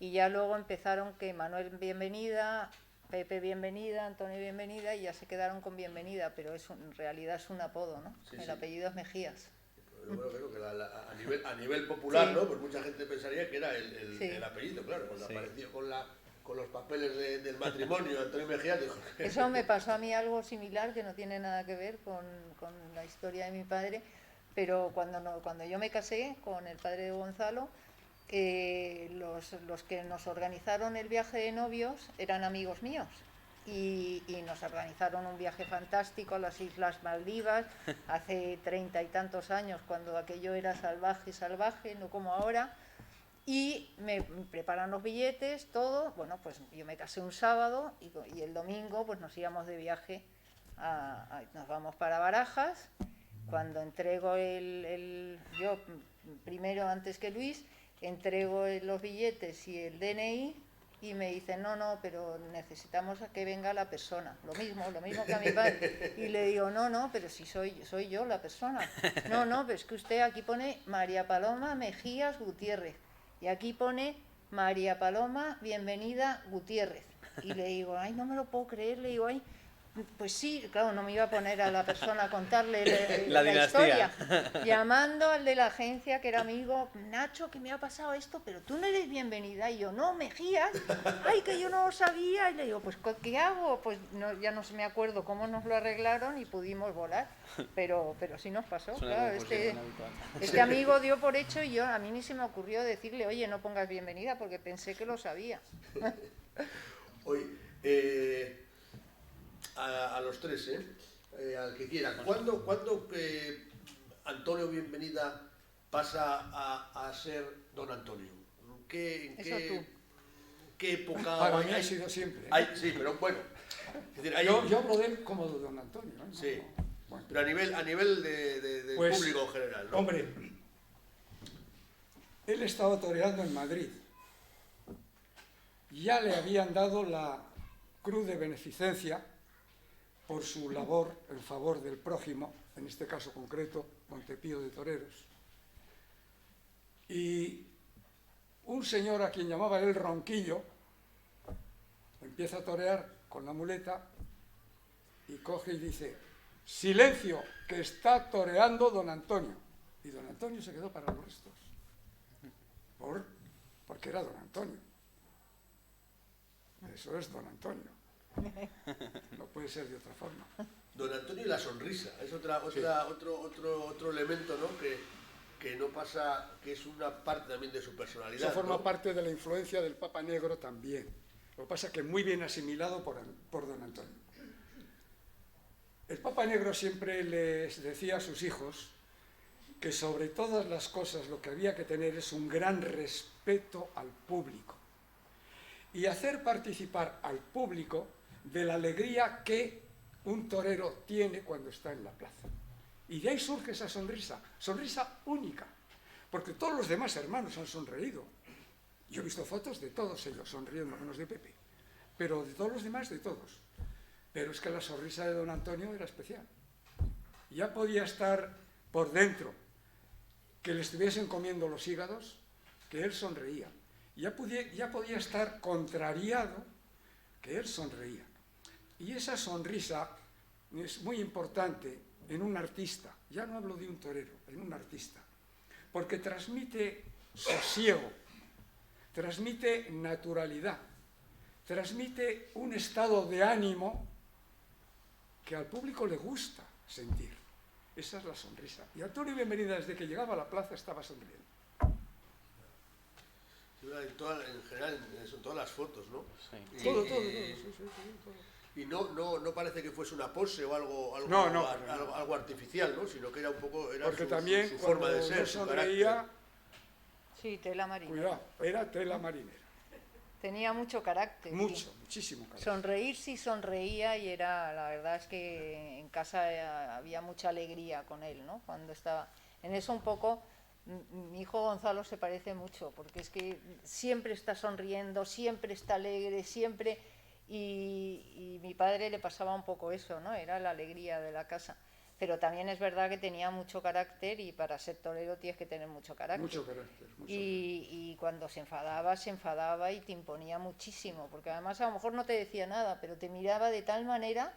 Y ya luego empezaron que Manuel Bienvenida, Pepe Bienvenida, Antonio Bienvenida, y ya se quedaron con Bienvenida, pero en realidad es un apodo, ¿no? Sí, el apellido es Mejías. Yo creo que a nivel popular, sí, ¿no? Pues mucha gente pensaría que era el apellido, claro, cuando apareció con los papeles del matrimonio Antonio Mejía dijo... Eso me pasó a mí algo similar que no tiene nada que ver con la historia de mi padre, pero cuando yo me casé con el padre de Gonzalo, los que nos organizaron el viaje de novios eran amigos míos. Y nos organizaron un viaje fantástico a las Islas Maldivas hace 30 y tantos años, cuando aquello era salvaje, no como ahora, y me preparan los billetes, todo. Bueno, pues yo me casé un sábado y el domingo pues nos íbamos de viaje, nos vamos para Barajas. Cuando entrego yo primero, antes que Luis, entrego los billetes y el DNI, y me dicen, no, pero necesitamos a que venga la persona, lo mismo que a mi padre. Y le digo, no, pero si soy yo la persona. No, pero es que usted aquí pone María Paloma Mejías Gutiérrez, y aquí pone María Paloma Bienvenida Gutiérrez. Y le digo, ay, no me lo puedo creer, le digo, ay, pues sí, claro, no me iba a poner a la persona a contarle la historia. Llamando al de la agencia, que era amigo, Nacho, que me ha pasado esto, pero tú no eres Bienvenida. Y yo, no, Mejías, ay, que yo no lo sabía. Y le digo, pues, ¿qué hago? Pues ya no me acuerdo cómo nos lo arreglaron y pudimos volar, pero sí nos pasó. Claro, este amigo dio por hecho, y a mí ni se me ocurrió decirle, oye, no pongas Bienvenida, porque pensé que lo sabía. Oye, a los tres, al que quiera. ¿Cuándo Antonio Bienvenida pasa a ser don Antonio? ¿Qué época? Para mí ha sido siempre. Sí, pero bueno. Es decir, yo hablo de él como de don Antonio. Sí, bueno. Pero a nivel de pues, público en general, ¿no? Hombre, él estaba toreando en Madrid. Ya le habían dado la Cruz de Beneficencia por su labor en favor del prójimo, en este caso concreto, Montepío de Toreros. Y un señor a quien llamaba el Ronquillo empieza a torear con la muleta y coge y dice: silencio, que está toreando don Antonio. Y don Antonio se quedó para los restos, porque era don Antonio. Eso es don Antonio, no puede ser de otra forma. Don Antonio y la sonrisa, es otro elemento, ¿no? que no pasa, que es una parte también de su personalidad. Eso forma ¿no? parte de la influencia del Papa Negro también. Lo que pasa es que muy bien asimilado por don Antonio. El Papa Negro siempre les decía a sus hijos que sobre todas las cosas lo que había que tener es un gran respeto al público y hacer participar al público de la alegría que un torero tiene cuando está en la plaza. Y de ahí surge esa sonrisa, sonrisa única, porque todos los demás hermanos han sonreído. Yo he visto fotos de todos ellos sonriendo, menos de Pepe, pero de todos los demás, de todos. Pero es que la sonrisa de don Antonio era especial. Ya podía estar por dentro, que le estuviesen comiendo los hígados, que él sonreía. Ya podía estar contrariado, que él sonreía. Y esa sonrisa es muy importante en un artista, ya no hablo de un torero, en un artista, porque transmite sosiego, transmite naturalidad, transmite un estado de ánimo que al público le gusta sentir. Esa es la sonrisa. Y Antonio Bienvenida, desde que llegaba a la plaza, estaba sonriendo. En general, son todas las fotos, ¿no? Sí. Todo. Y no parece que fuese una pose o algo artificial, ¿no? Sino que era un poco porque también su forma de ser, no su sonreía, carácter. Sí, tela marinera. cuidado, era tela marinera. Tenía mucho carácter. Muchísimo carácter. Sonreír sí sonreía y la verdad es que en casa había mucha alegría con él, ¿no? Cuando estaba en eso un poco, mi hijo Gonzalo se parece mucho, porque es que siempre está sonriendo, siempre está alegre, siempre, y mi padre le pasaba un poco eso, ¿no? Era la alegría de la casa. Pero también es verdad que tenía mucho carácter y para ser torero tienes que tener mucho carácter. Mucho carácter. Y cuando se enfadaba y te imponía muchísimo, porque además a lo mejor no te decía nada, pero te miraba de tal manera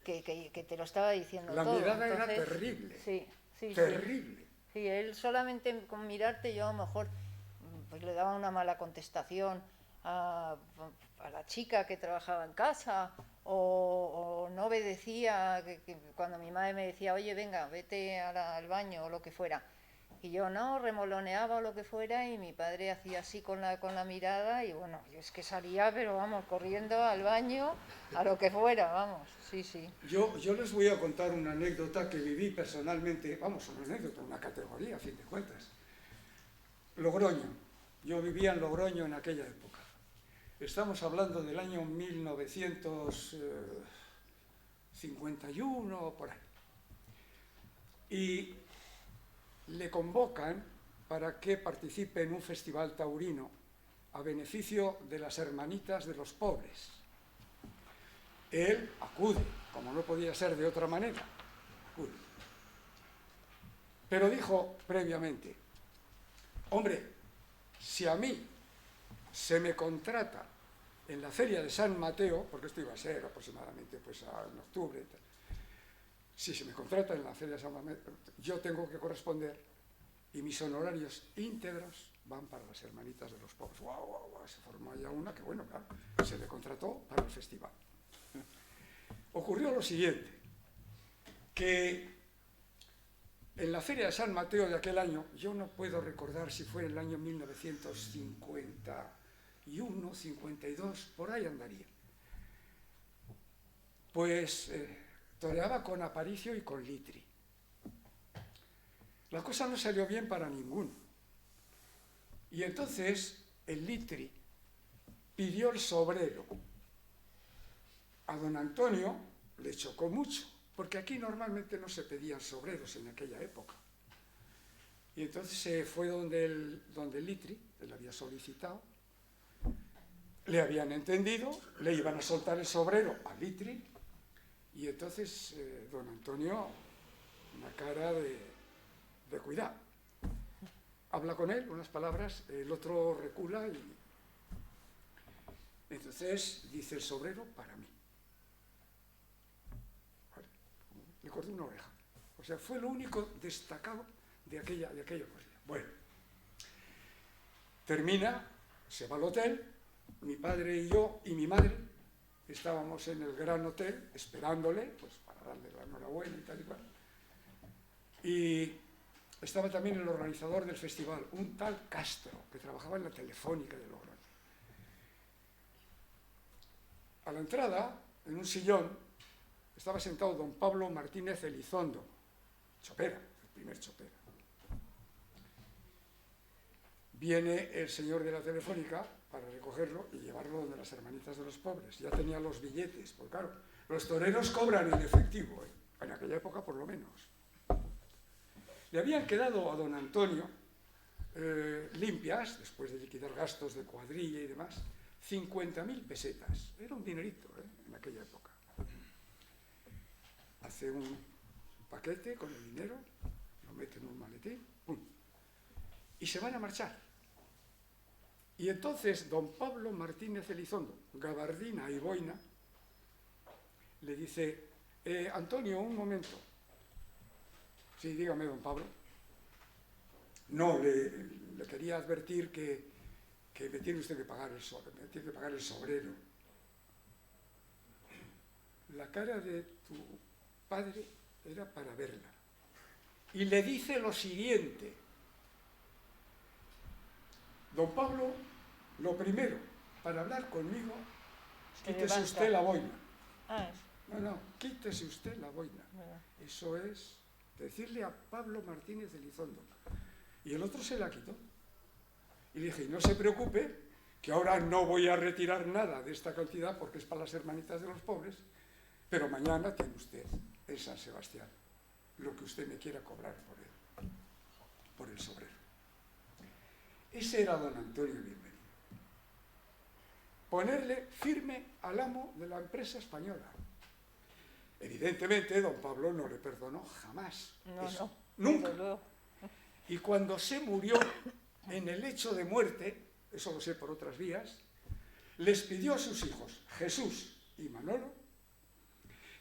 que te lo estaba diciendo La todo. mirada era Entonces, terrible. Sí. Terrible. Sí, él solamente con mirarte yo a lo mejor pues le daba una mala contestación a la chica que trabajaba en casa o no obedecía, que cuando mi madre me decía, oye, venga, vete al baño o lo que fuera. Y yo no, remoloneaba o lo que fuera y mi padre hacía así con la mirada y bueno, yo es que salía, pero vamos, corriendo al baño, a lo que fuera, vamos, sí. Yo les voy a contar una anécdota que viví personalmente, vamos, una anécdota, una categoría, a fin de cuentas. Logroño. Yo vivía en Logroño en aquella época. Estamos hablando del año 1951 o por ahí. Y le convocan para que participe en un festival taurino a beneficio de las hermanitas de los pobres. Él acude, como no podía ser de otra manera, acude. Pero dijo previamente, hombre, si a mí se me contrata en la feria de San Mateo, porque esto iba a ser aproximadamente pues, en octubre, si se me contrata en la feria de San Mateo, yo tengo que corresponder y mis honorarios íntegros van para las hermanitas de los pobres. ¡Guau! Se formó ya una que, bueno, claro, se le contrató para el festival. Ocurrió lo siguiente, que en la feria de San Mateo de aquel año, yo no puedo recordar si fue en el año 1951, 52, por ahí andaría. Pues toreaba con Aparicio y con Litri. La cosa no salió bien para ninguno. Y entonces el Litri pidió el sobrero. A don Antonio le chocó mucho, porque aquí normalmente no se pedían sobreros en aquella época. Y entonces se fue donde el Litri, él había solicitado, le habían entendido, le iban a soltar el sobrero a Litri, y entonces don Antonio, una cara de cuidado. Habla con él unas palabras, el otro recula y entonces dice el sobrero para mí. cortó una oreja. O sea, fue lo único destacado de aquella corrida. Bueno, termina, se va al hotel, mi padre y yo y mi madre estábamos en el gran hotel esperándole, pues para darle la enhorabuena y tal y cual. Y estaba también el organizador del festival, un tal Castro, que trabajaba en la Telefónica de Logroño. A la entrada, en un sillón, estaba sentado don Pablo Martínez Elizondo, chopera, el primer chopera. Viene el señor de la Telefónica para recogerlo y llevarlo donde las hermanitas de los pobres. Ya tenía los billetes, porque claro, los toreros cobran en efectivo, en aquella época por lo menos. Le habían quedado a don Antonio limpias, después de liquidar gastos de cuadrilla y demás, 50.000 pesetas. Era un dinerito en aquella época. Hace un paquete con el dinero, lo mete en un maletín, ¡pum! Y se van a marchar. Y entonces don Pablo Martínez Elizondo, gabardina y boina, le dice, Antonio, un momento. Sí, dígame, don Pablo. No, le quería advertir que me tiene usted que pagar me tiene que pagar el sobrero. La cara de tu padre era para verla. Y le dice lo siguiente. Don Pablo, lo primero, para hablar conmigo, quítese usted la boina. No, quítese usted la boina. Eso es decirle a Pablo Martínez Elizondo. Y el otro se la quitó. Y le dije, y no se preocupe, que ahora no voy a retirar nada de esta cantidad porque es para las hermanitas de los pobres, pero mañana tiene usted en San Sebastián lo que usted me quiera cobrar por el sobrero. Ese era don Antonio Bienvenido. Ponerle firme al amo de la empresa española. Evidentemente, don Pablo no le perdonó jamás. No, nunca. luego. Y cuando se murió en el lecho de muerte, eso lo sé por otras vías, les pidió a sus hijos, Jesús y Manolo,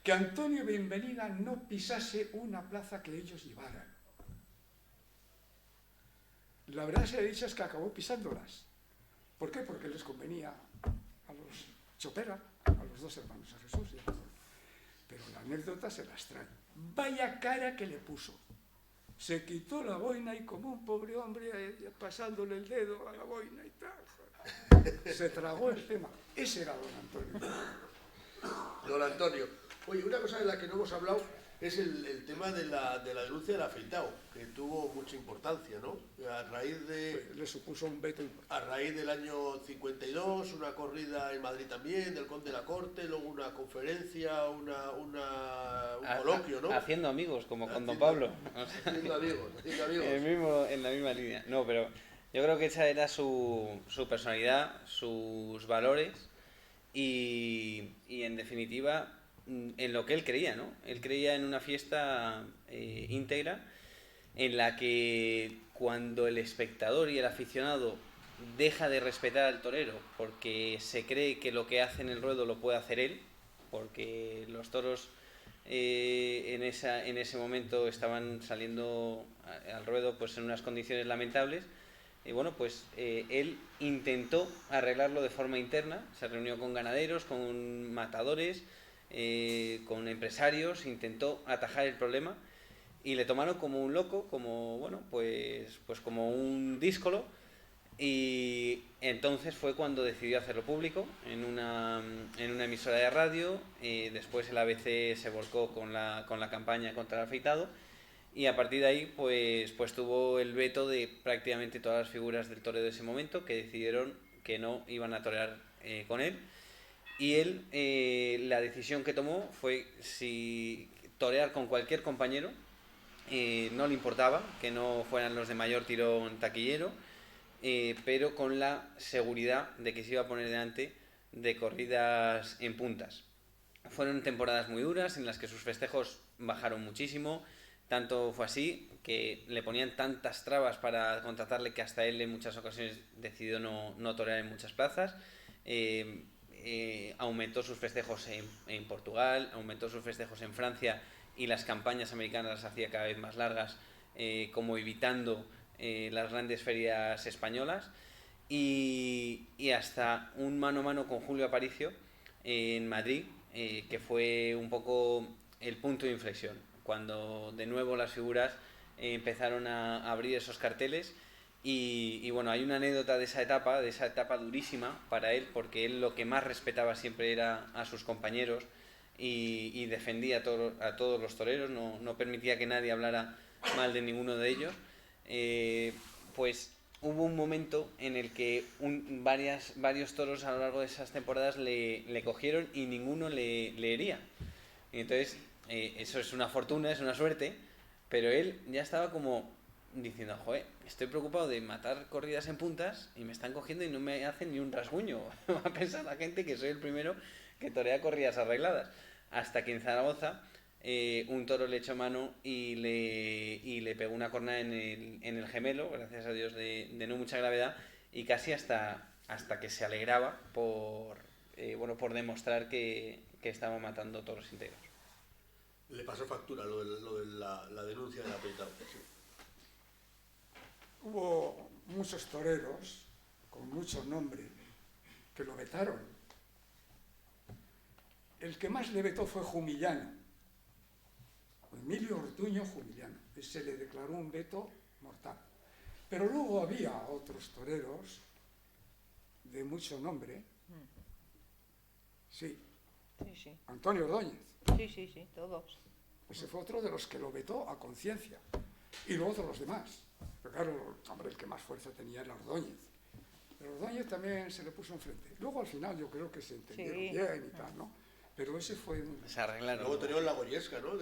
que Antonio Bienvenida no pisase una plaza que ellos llevaran. La verdad sea dicha es que acabó pisándolas. ¿Por qué? Porque les convenía a los Chopera, a los dos hermanos, a Jesús y a Manolo. Pero la anécdota se las trae. Vaya cara que le puso. Se quitó la boina y como un pobre hombre pasándole el dedo a la boina y tal. Se tragó el tema. Ese era don Antonio. Don Antonio. Oye, una cosa de la que no hemos hablado es el tema de la denuncia del afeitado, que tuvo mucha importancia, ¿no? A raíz de... Le supuso un veto importante. A raíz del año 52, una corrida en Madrid también, del Conde de la Corte, luego una conferencia, un coloquio, ¿no? Haciendo amigos, como con don Pablo. Haciendo amigos. En la misma línea. No, pero yo creo que esa era su personalidad, sus valores y en definitiva en lo que él creía, ¿no? Él creía en una fiesta íntegra en la que cuando el espectador y el aficionado deja de respetar al torero porque se cree que lo que hace en el ruedo lo puede hacer él, porque los toros en ese momento estaban saliendo al ruedo pues en unas condiciones lamentables, y bueno, pues él intentó arreglarlo de forma interna, se reunió con ganaderos, con matadores, con empresarios, intentó atajar el problema y le tomaron como un loco, como bueno, pues como un díscolo, y entonces fue cuando decidió hacerlo público en una emisora de radio. Después el ABC se volcó con la campaña contra el afeitado y a partir de ahí pues tuvo el veto de prácticamente todas las figuras del toreo de ese momento, que decidieron que no iban a torear con él. Y él, la decisión que tomó fue si torear con cualquier compañero, no le importaba que no fueran los de mayor tirón taquillero, pero con la seguridad de que se iba a poner delante de corridas en puntas. Fueron temporadas muy duras en las que sus festejos bajaron muchísimo, tanto fue así que le ponían tantas trabas para contratarle que hasta él en muchas ocasiones decidió no torear en muchas plazas. Aumentó sus festejos en Portugal, aumentó sus festejos en Francia y las campañas americanas las hacía cada vez más largas, como evitando las grandes ferias españolas, y hasta un mano a mano con Julio Aparicio en Madrid, que fue un poco el punto de inflexión, cuando de nuevo las figuras empezaron a abrir esos carteles. Y bueno, hay una anécdota de esa etapa durísima para él, porque él lo que más respetaba siempre era a sus compañeros y defendía a todos los toreros, no permitía que nadie hablara mal de ninguno de ellos. Pues hubo un momento en el que varios toros a lo largo de esas temporadas le cogieron y ninguno le hería. Y entonces, eso es una fortuna, es una suerte, pero él ya estaba como diciendo, joder, estoy preocupado de matar corridas en puntas y me están cogiendo y no me hacen ni un rasguño. Va a pensar la gente que soy el primero que torea corridas arregladas. Hasta que en Zaragoza un toro le echó mano y le pegó una cornada en el gemelo, gracias a Dios de no mucha gravedad, y casi hasta que se alegraba por demostrar que estaba matando toros íntegros. Le pasó factura lo de la denuncia de la penitencia. Sí. Hubo muchos toreros con mucho nombre que lo vetaron. El que más le vetó fue Jumillano, Emilio Ortuño Jumillano, y se le declaró un veto mortal. Pero luego había otros toreros de mucho nombre. Sí. Sí. Antonio Ordóñez. Sí, todos. Ese fue otro de los que lo vetó a conciencia. Y luego todos los demás. Pero claro, hombre, el que más fuerza tenía era Ordóñez. Pero Ordóñez también se le puso enfrente. Luego al final yo creo que se entendieron bien y tal, ¿no? Pero ese fue un... Se arreglaron. Luego toreó en la Goyesca, ¿no?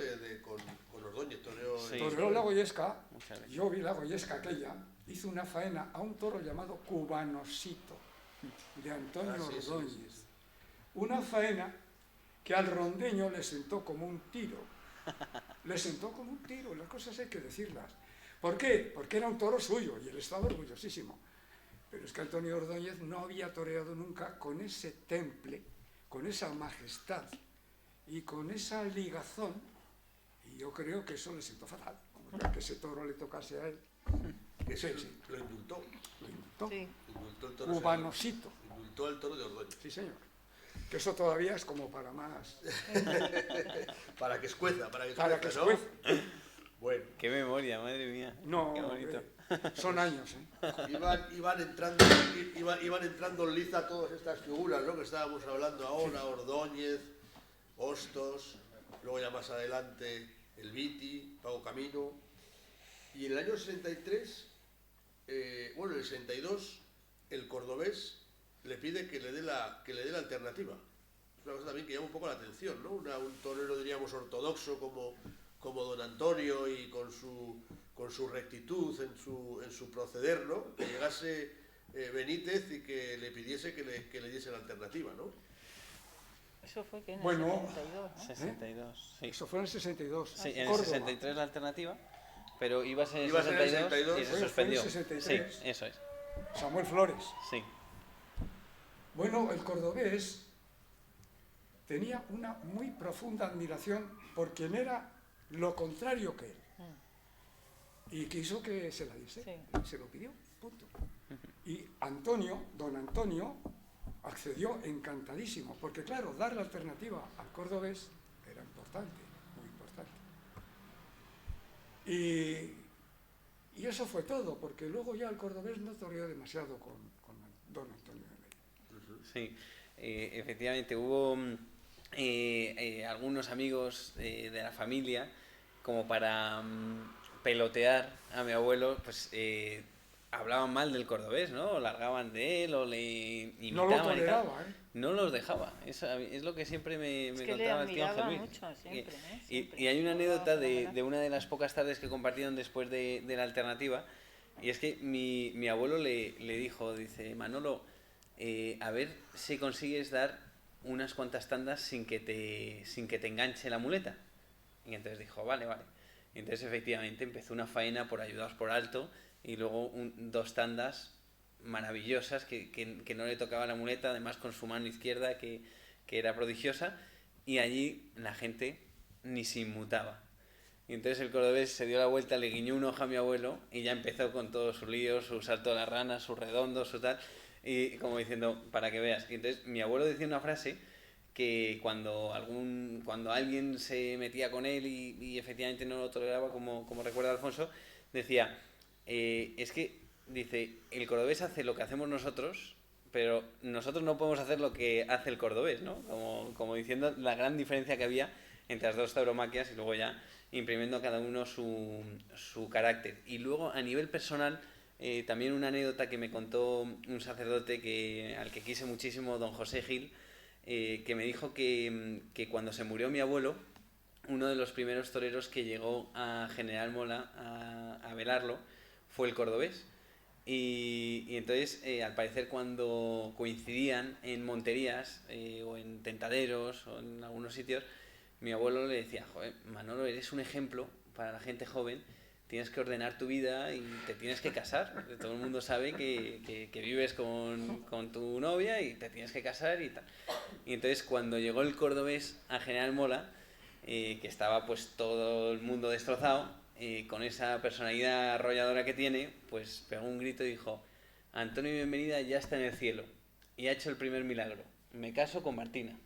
Con Ordóñez. Toreó en la Goyesca. Yo vi la Goyesca aquella. Hizo una faena a un toro llamado Cubanosito, de Antonio Ordóñez. Sí. Una faena que al rondeño le sentó como un tiro. Le sentó como un tiro, las cosas hay que decirlas. ¿Por qué? Porque era un toro suyo y él estaba orgullosísimo. Pero es que Antonio Ordóñez no había toreado nunca con ese temple, con esa majestad y con esa ligazón, y yo creo que eso le sentó fatal, que ese toro le tocase a él. Sí. Lo indultó. Sí. Indultó el toro. Cubanosito. Indultó el toro de Ordóñez. Sí, señor. Que eso todavía es como para más. Para que escueza, ¿no? Bueno. Qué memoria, madre mía. No, qué bonito. Son años, Iban entrando en liza todas estas figuras, ¿no? Que estábamos hablando ahora, Ordóñez, Hostos, luego ya más adelante el Viti, Pago Camino. Y en el año 63, en el 62, el cordobés le pide que le dé la alternativa. Es una cosa también que llama un poco la atención, ¿no? Un torero, diríamos, ortodoxo como don Antonio y con su rectitud en su proceder, ¿no? Que llegase Benítez y que le pidiese que le diese la alternativa, ¿no? Eso fue que en el 62, ¿no? 62, sí. Eso fue en el 62. Sí, en el 63 la alternativa, pero ibas en el 62 y se suspendió. Fue en el 63. Sí, eso es. Samuel Flores. Sí. Bueno, el cordobés tenía una muy profunda admiración por quien era lo contrario que él. Y quiso que se la diese. Sí. Se lo pidió, punto. Y don Antonio, accedió encantadísimo, porque claro, dar la alternativa al cordobés era importante, muy importante. Y eso fue todo, porque luego ya el cordobés no toreó demasiado con don Antonio de Rey. Sí, efectivamente hubo algunos amigos de la familia, como para pelotear a mi abuelo, pues hablaban mal del cordobés, ¿no? O largaban de él o le imitaban. No lo toleraba, No los dejaba. Eso es lo que siempre me contaba el tío Ángel Luis. Mucho, siempre, Y hay una anécdota de una de las pocas tardes que compartieron después de la alternativa, y es que mi abuelo le dijo, dice, Manolo, a ver si consigues dar unas cuantas tandas sin que te enganche la muleta. Y entonces dijo, vale. Y entonces efectivamente empezó una faena por ayudados por alto, y luego dos tandas maravillosas que no le tocaba la muleta, además con su mano izquierda que era prodigiosa, y allí la gente ni se inmutaba. Y entonces el cordobés se dio la vuelta, le guiñó un ojo a mi abuelo y ya empezó con todos sus líos, su salto de las ranas, su redondo, su tal, y como diciendo, para que veas. Y entonces mi abuelo decía una frase que cuando alguien se metía con él y efectivamente no lo toleraba, como recuerda Alfonso, decía, es que, dice, el cordobés hace lo que hacemos nosotros, pero nosotros no podemos hacer lo que hace el cordobés, ¿no? Como diciendo la gran diferencia que había entre las dos tauromaquias y luego ya imprimiendo cada uno su carácter. Y luego a nivel personal, también una anécdota que me contó un sacerdote al que quise muchísimo, don José Gil, que me dijo que cuando se murió mi abuelo, uno de los primeros toreros que llegó a General Mola a velarlo fue el cordobés. Y entonces, al parecer, cuando coincidían en monterías o en tentaderos o en algunos sitios, mi abuelo le decía, joder, Manolo, eres un ejemplo para la gente joven, tienes que ordenar tu vida y te tienes que casar. Todo el mundo sabe que vives con tu novia y te tienes que casar y tal. Y entonces cuando llegó el cordobés a General Mola, que estaba pues todo el mundo destrozado, con esa personalidad arrolladora que tiene, pues pegó un grito y dijo, Antonio Bienvenida ya está en el cielo y ha hecho el primer milagro, me caso con Martina.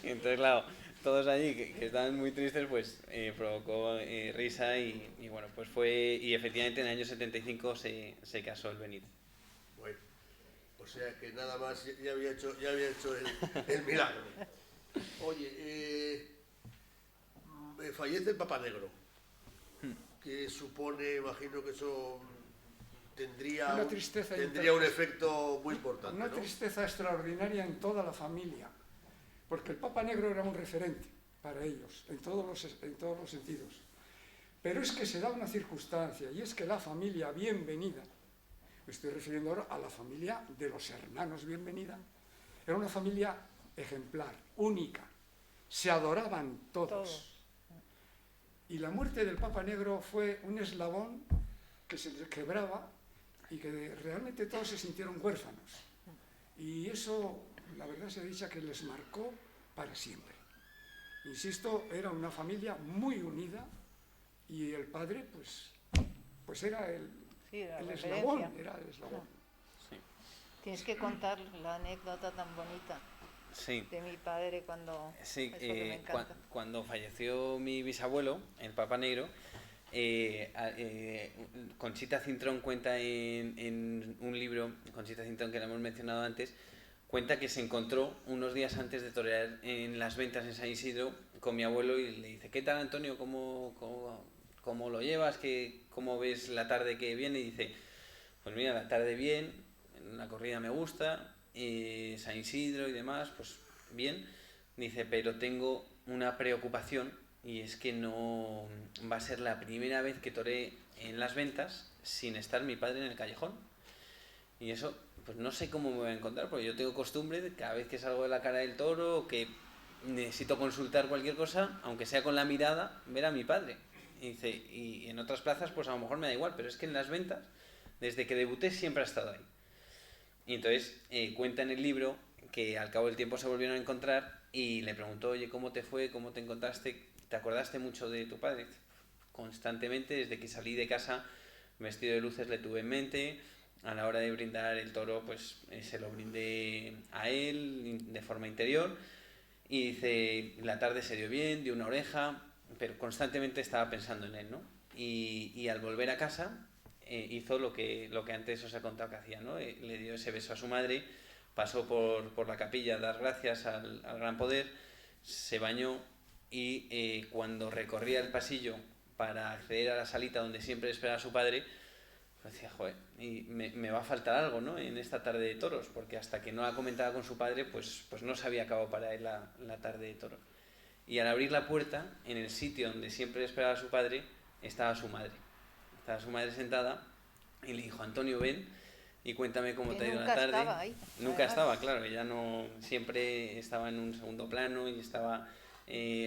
Y entonces, claro, todos allí que estaban muy tristes, pues provocó risa y bueno, pues fue, y efectivamente en el año 75 se casó el Benito. Bueno, o sea que nada más ya había hecho el milagro. Oye, fallece el Papa Negro, que supone, imagino que eso tendría un efecto muy importante, una ¿no? tristeza extraordinaria en toda la familia, porque el Papa Negro era un referente para ellos, en todos los sentidos. Pero es que se da una circunstancia, y es que la familia Bienvenida, me estoy refiriendo ahora a la familia de los hermanos Bienvenida, era una familia ejemplar, única, se adoraban todos. Y la muerte del Papa Negro fue un eslabón que se les quebraba y que realmente todos se sintieron huérfanos. Y eso, la verdad se dice que les marcó para siempre. Insisto, era una familia muy unida y el padre, pues era el eslabón, era el eslabón. Sí. Tienes que contar la anécdota tan bonita. Sí. De mi padre cuando... Sí, eso que me encanta. cuando falleció mi bisabuelo, el Papa Negro, Conchita Cintrón cuenta en un libro, Conchita Cintrón que la hemos mencionado antes, cuenta que se encontró unos días antes de torear en las ventas en San Isidro con mi abuelo y le dice, ¿qué tal, Antonio? ¿Cómo lo llevas? ¿Cómo ves la tarde que viene? Y dice, pues mira, la tarde bien, la corrida me gusta, San Isidro y demás, pues bien. Dice, pero tengo una preocupación y es que no va a ser la primera vez que toré en las ventas sin estar mi padre en el callejón. Y eso, pues no sé cómo me voy a encontrar, porque yo tengo costumbre de cada vez que salgo de la cara del toro o que necesito consultar cualquier cosa, aunque sea con la mirada, ver a mi padre. Y dice, y en otras plazas pues a lo mejor me da igual, pero es que en las ventas, desde que debuté siempre ha estado ahí. Y entonces cuenta en el libro que al cabo del tiempo se volvieron a encontrar y le preguntó, oye, ¿cómo te fue? ¿Cómo te encontraste? ¿Te acordaste mucho de tu padre? Constantemente, desde que salí de casa, vestido de luces le tuve en mente. A la hora de brindar el toro, pues se lo brindé a él de forma interior. Y dice, la tarde se dio bien, dio una oreja, pero constantemente estaba pensando en él, ¿no? Y al volver a casa hizo lo que antes os he contado que hacía, ¿no? Le dio ese beso a su madre, pasó por la capilla a dar gracias al Gran Poder, se bañó y cuando recorría el pasillo para acceder a la salita donde siempre esperaba a su padre, pues decía, joder, y me va a faltar algo, ¿no? En esta tarde de toros, porque hasta que no ha comentado con su padre, pues no se había acabado para él la tarde de toros. Y al abrir la puerta, en el sitio donde siempre esperaba a su padre, estaba su madre. Estaba su madre sentada y le dijo, Antonio, ven y cuéntame cómo te ha ido la tarde. Nunca estaba ahí. Nunca estaba, claro, ella no, siempre estaba en un segundo plano y estaba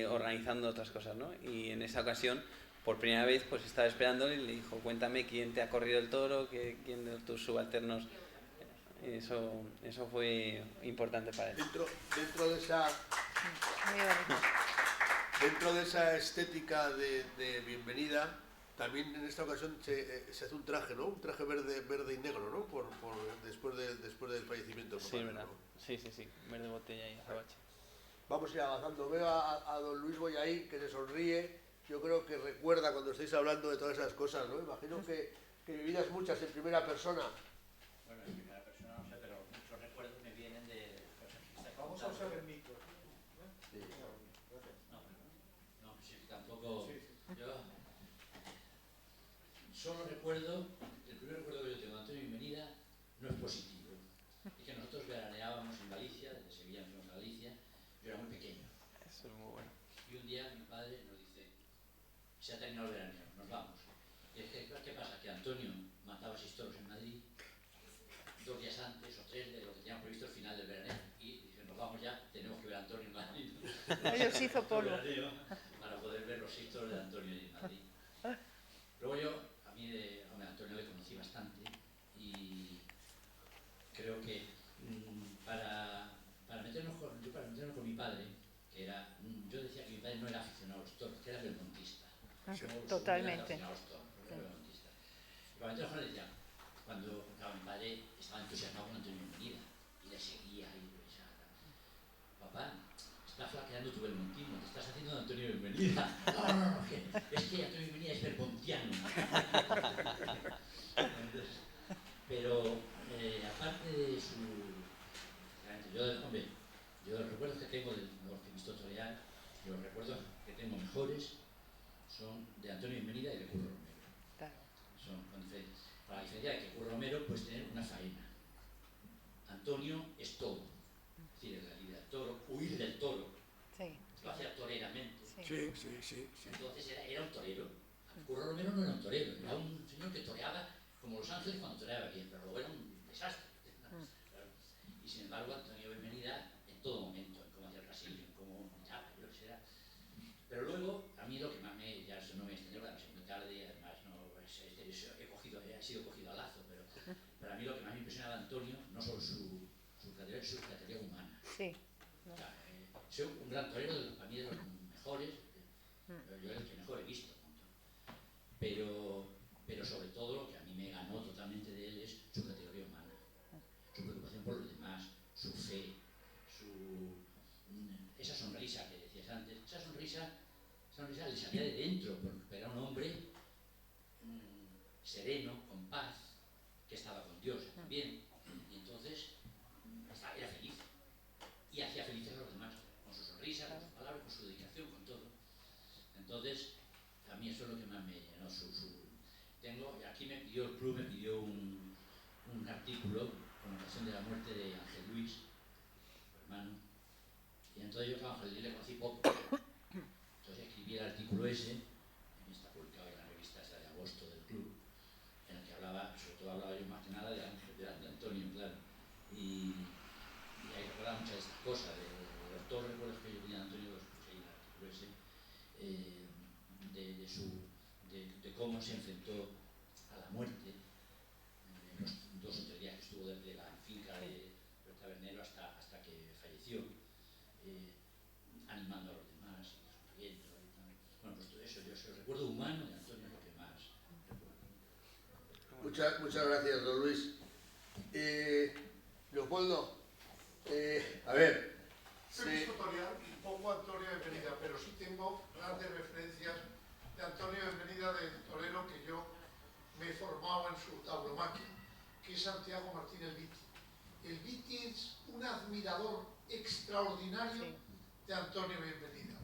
organizando otras cosas, ¿no? Y en esa ocasión, por primera vez, pues estaba esperándole y le dijo, cuéntame quién te ha corrido el toro, quién de tus subalternos. Eso fue importante para él. Dentro de esa... Muy bonito. dentro de esa estética de bienvenida, también en esta ocasión se hace un traje, ¿no? Un traje verde y negro, ¿no? Después del fallecimiento del Sí, padre, verdad. ¿no? Sí, verde botella y azabache. Vamos a ir avanzando. Veo a don Luis Boyaín que se sonríe. Yo creo que recuerda cuando estáis hablando de todas esas cosas, ¿no? Imagino que vividas muchas en primera persona. Bueno, en primera persona no sé, pero muchos recuerdos me vienen de cosas que está Vamos a usar el micro. Sí. No, sí, tampoco. Sí. Yo solo recuerdo, el primer recuerdo que yo tengo de Antonio Bienvenida no es positivo. Es que nosotros veraneábamos en Galicia, desde Sevilla fuimos a Galicia, yo era muy pequeño. Eso es muy bueno. Y un día mi padre nos dice, se ha terminado el veraneo, nos vamos. Y es que, ¿qué pasa? Que Antonio mataba 6 toros en Madrid 2 días antes o 3 de lo que teníamos previsto el final del veraneo. Y dije, nos vamos ya, tenemos que ver a Antonio en Madrid. Ellos hizo polvo. Para poder ver los 6 toros de Antonio en Madrid. Luego yo, a mí de Antonio le conocí bastante y creo que para meternos con mi padre, que era, yo decía que mi padre no era aficionado a los toros, que era belmontista. Totalmente. Aficionado a los toros, pero era belmontista. Y para meternos con él decía, cuando claro, mi padre estaba entusiasmado con Antonio Bienvenida y le seguía y le decía, papá, estás flaqueando tu belmontismo, te estás haciendo de Antonio Bienvenida. No, es que Antonio Bienvenida es belmontiano. Entonces, pero aparte de su... Yo los recuerdos que tengo de los que he visto torear, los recuerdos que tengo mejores son de Antonio Bienvenida y de Curro Romero. Claro. Son con diferencia. Para la diferencia de que Curro Romero puedes tener una faena. Antonio es todo. Es decir, en la línea del toro, huir del toro. Sí. Lo hacía toreramente. Sí. Entonces era un torero. Curro Romero no era un torero, era un señor que toreaba como Los Ángeles cuando toreaba bien, pero luego era un desastre. Y sin embargo, Antonio Bienvenida en todo momento, en cómo hacía el pasillo, en cómo miraba, yo qué sé. Pero luego, a mí lo que más me... Ya eso no me extendió, porque es muy tarde, además no, he sido cogido a lazo, pero a mí lo que más me impresionaba de Antonio, no solo su categoría humana. Sí. O sea, soy un gran torero, para mí de los mejores, yo el que mejor he visto. Pero sobre todo lo que a mí me ganó totalmente de él es su categoría humana, su preocupación por los demás, su fe, esa sonrisa que decías antes, esa sonrisa le salía de dentro, porque era un hombre sereno, con paz, que estaba con Dios también, y entonces era feliz, y hacía felices a los demás, con su sonrisa, con sus palabras, con su dedicación, con todo. Entonces, a mí eso es lo que más me llenó. Aquí el club me pidió un artículo con ocasión de la muerte de Ángel Luis, su hermano, y entonces yo a Ángel Luis le conocí poco. Entonces escribí el artículo ese, está publicado en la revista esa de agosto del club, en el que sobre todo hablaba yo más que nada de Antonio, claro, y ahí recordaba muchas de estas cosas, de todos los recuerdos que yo tenía de Antonio, los puse ahí en el artículo ese, de cómo se enfrentó a la muerte en los 2 o 3 días que estuvo desde la finca del tabernero hasta que falleció, animando a los demás y sonriendo y tal. Bueno, pues todo eso, yo el recuerdo humano de Antonio es lo que más recuerdo. Muchas gracias, don Luis. Leopoldo, a ver. He visto torear poco a Antonio Bienvenida, pero sí tengo grandes referencias de Antonio Bienvenida, del torero que yo me he formado en su tauromaquia, que es Santiago Martínez Viti. El Viti es un admirador extraordinario de Antonio Bienvenida.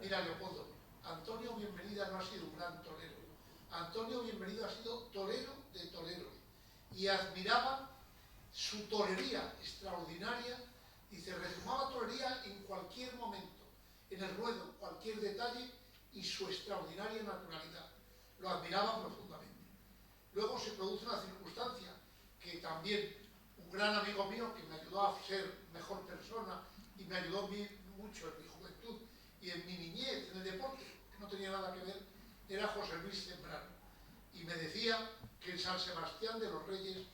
Mira, Leopoldo, Antonio Bienvenida no ha sido un gran torero. Antonio Bienvenida ha sido torero de toreros y admiraba su torería extraordinaria. Dice, resumaba torería en cualquier momento, en el ruedo, cualquier detalle y su extraordinaria naturalidad. Lo admiraba profundamente. Luego se produce una circunstancia que también un gran amigo mío que me ayudó a ser mejor persona y me ayudó mucho en mi juventud y en mi niñez, en el deporte, que no tenía nada que ver, era José Luis Zembrano. Y me decía que en San Sebastián de los Reyes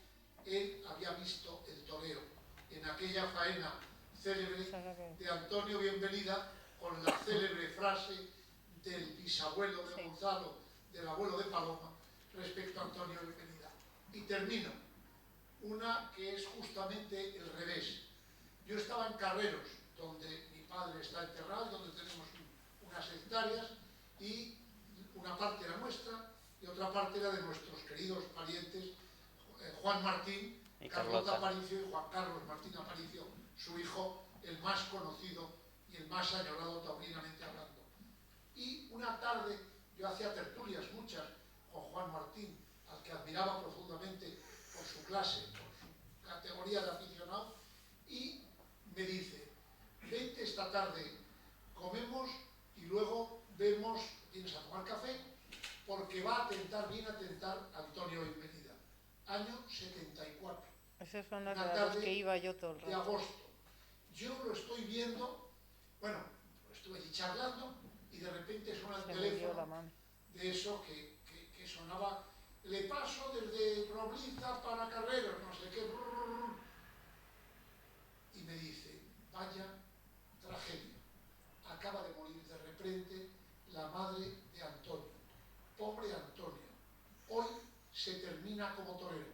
él había visto el toreo en aquella faena célebre de Antonio Bienvenida con la célebre frase del bisabuelo de Gonzalo, del abuelo de Paloma, respecto a Antonio Bienvenida. Y termino. Una que es justamente el revés. Yo estaba en Carreros, donde mi padre está enterrado, donde tenemos unas hectáreas, y una parte era nuestra y otra parte era de nuestros queridos parientes, Juan Martín, Carlota Aparicio y Juan Carlos Martín Aparicio, su hijo, el más conocido y el más añorado taurinamente hablando. Y una tarde yo hacía tertulias muchas con Juan Martín, al que admiraba profundamente por su clase, por su categoría de aficionado, y me dice: vente esta tarde, comemos y luego vemos, vienes a tomar café, porque va a tentar, viene a tentar Antonio Bienvenida. Año 74. Esas son las a las que iba yo todo el rato. De agosto. Yo lo estoy viendo, bueno, estuve allí charlando y de repente suena el teléfono de eso que sonaba: le paso desde Probliza para Carreros, no sé qué. Y me dice: vaya tragedia. Acaba de morir de repente la madre de Antonio. Pobre Antonio. Hoy se termina como torero,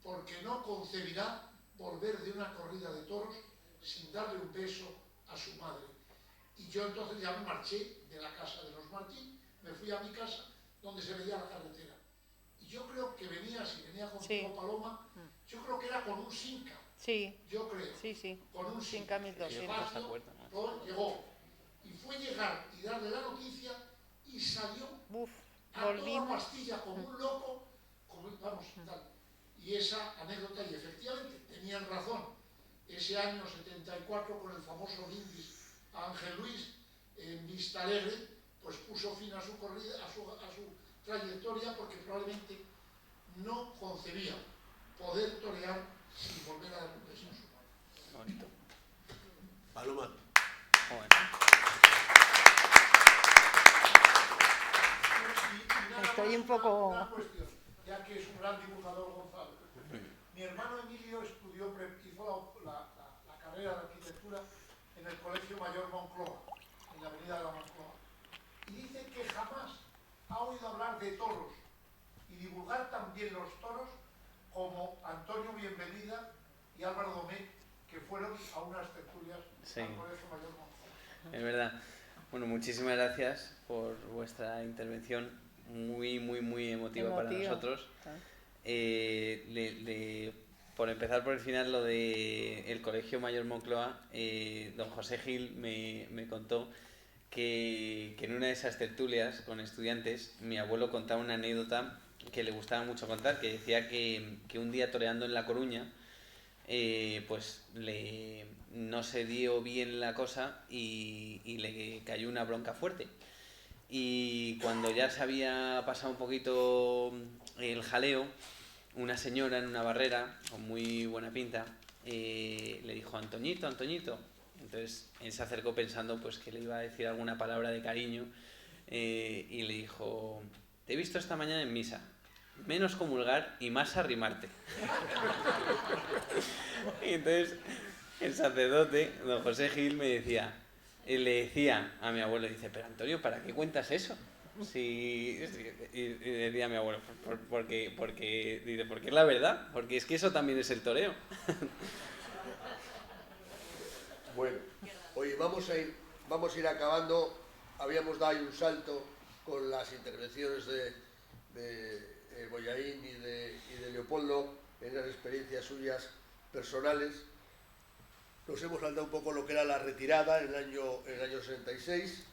porque no concebirá volver de una corrida de toros sin darle un beso a su madre. Y yo entonces ya me marché de la casa de los Martín, me fui a mi casa donde se veía la carretera. Y yo creo que venía, si venía contigo, sí, Paloma, yo creo que era con un Sinca. Sí. Yo creo. Sí, sí. Con un Sinca 1200. Llegó. Y fue llegar y darle la noticia y salió a toda pastilla como un loco, como, vamos, tal. Y esa anécdota, y efectivamente tenían razón. Ese año 74, con el famoso brindis a Ángel Luis en Vista Alegre, pues puso fin a su corrida, a su trayectoria, porque probablemente no concebía poder torear sin volver a dar un beso a su madre. Bonito. Paloma. Estoy un poco... Una cuestión, ya que es un gran dibujador Gonzalo. Mi hermano Emilio estudió, hizo la carrera de arquitectura en el Colegio Mayor Moncloa, en la avenida de la Moncloa. Y dice que jamás ha oído hablar de toros y divulgar también los toros como Antonio Bienvenida y Álvaro Domé, que fueron a unas tertulias al Colegio Mayor Moncloa. Es verdad. Bueno, muchísimas gracias por vuestra intervención, muy emotiva para nosotros. Por empezar por el final, lo de el Colegio Mayor Moncloa, don José Gil me contó que en una de esas tertulias con estudiantes, mi abuelo contaba una anécdota que le gustaba mucho contar, que decía que un día toreando en La Coruña, pues no se dio bien la cosa y le cayó una bronca fuerte. Y cuando ya se había pasado un poquito el jaleo, una señora en una barrera, con muy buena pinta, le dijo: Antoñito, Antoñito. Entonces él se acercó pensando pues que le iba a decir alguna palabra de cariño, y le dijo: te he visto esta mañana en misa, menos comulgar y más arrimarte. Y entonces el sacerdote, don José Gil, le decía a mi abuelo, dice: pero Antonio, ¿para qué cuentas eso? Sí, y decía mi abuelo: porque es la verdad, porque es que eso también es el toreo. Bueno, oye, vamos a ir acabando. Habíamos dado ahí un salto con las intervenciones de Bollaín y de Leopoldo en las experiencias suyas personales. Nos hemos saltado un poco lo que era la retirada en el año 66.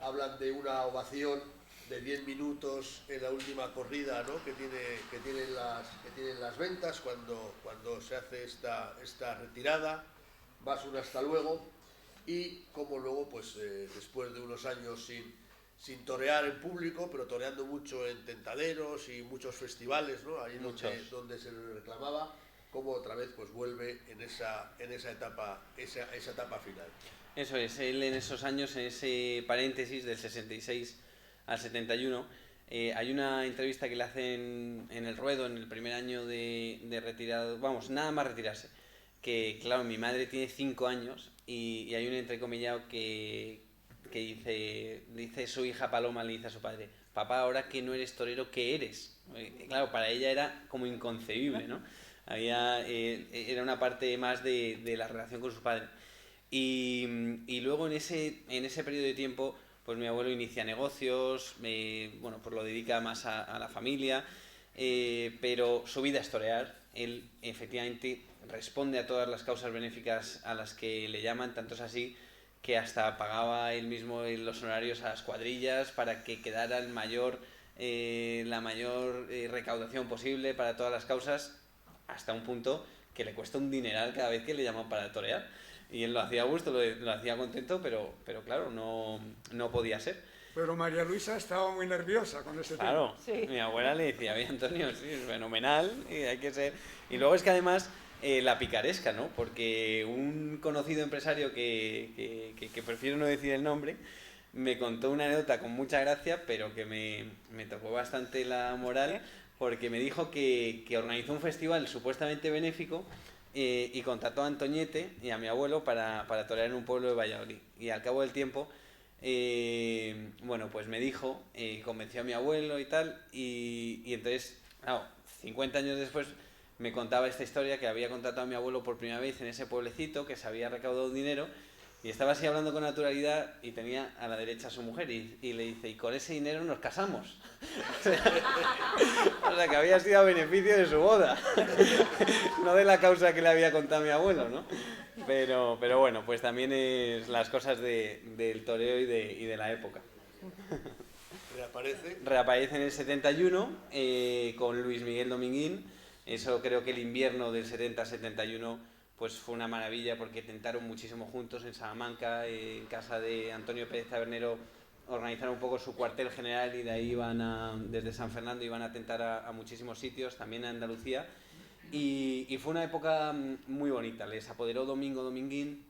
Hablan de una ovación de 10 minutos en la última corrida, ¿no?, que tienen las ventas cuando se hace esta retirada. Vas un hasta luego, y como luego, pues después de unos años sin torear en público, pero toreando mucho en tentaderos y muchos festivales, ¿no?, ahí donde se le reclamaba, como otra vez pues vuelve en esa etapa final. Eso es, él en esos años, en ese paréntesis del 66 al 71, hay una entrevista que le hacen en El Ruedo, en el primer año de retirado, vamos, nada más retirarse, que claro, mi madre tiene 5 años y hay un entrecomillado que que dice su hija Paloma, le dice a su padre: papá, ahora que no eres torero, ¿qué eres? Claro, para ella era como inconcebible, ¿no? Era una parte más de la relación con su padre. Y luego en ese periodo de tiempo, pues mi abuelo inicia negocios, bueno, pues lo dedica más a la familia, pero su vida es torear. Él efectivamente responde a todas las causas benéficas a las que le llaman, tanto es así que hasta pagaba él mismo los honorarios a las cuadrillas para que quedara la mayor recaudación posible para todas las causas, hasta un punto que le cuesta un dineral cada vez que le llaman para torear. Y él lo hacía a gusto, lo hacía contento, pero claro, no podía ser. Pero María Luisa estaba muy nerviosa con ese tema. Claro, Sí. mi abuela le decía: oye, Antonio, sí, es fenomenal, y hay que ser... Y luego es que además la picaresca, ¿no? Porque un conocido empresario que prefiero no decir el nombre, me contó una anécdota con mucha gracia, pero que me tocó bastante la moral, porque me dijo que organizó un festival supuestamente benéfico y contrató a Antoñete y a mi abuelo para torear en un pueblo de Valladolid. Y al cabo del tiempo, bueno, pues me dijo, convenció a mi abuelo y tal, y entonces, claro, 50 años después me contaba esta historia, que había contratado a mi abuelo por primera vez en ese pueblecito, que se había recaudado dinero, y estaba así hablando con naturalidad, y tenía a la derecha a su mujer, y le dice: y con ese dinero nos casamos. O sea, que había sido a beneficio de su boda, no de la causa que le había contado mi abuelo, ¿no? Pero bueno, pues también es las cosas del toreo y de la época. Reaparece en el 71 con Luis Miguel Dominguín. Eso, creo que el invierno del 70-71 pues fue una maravilla, porque tentaron muchísimo juntos en Salamanca, en casa de Antonio Pérez Tabernero, organizaron un poco su cuartel general, y de ahí desde San Fernando iban a tentar a muchísimos sitios, también a Andalucía. Y fue una época muy bonita. Les apoderó Domingo Dominguín,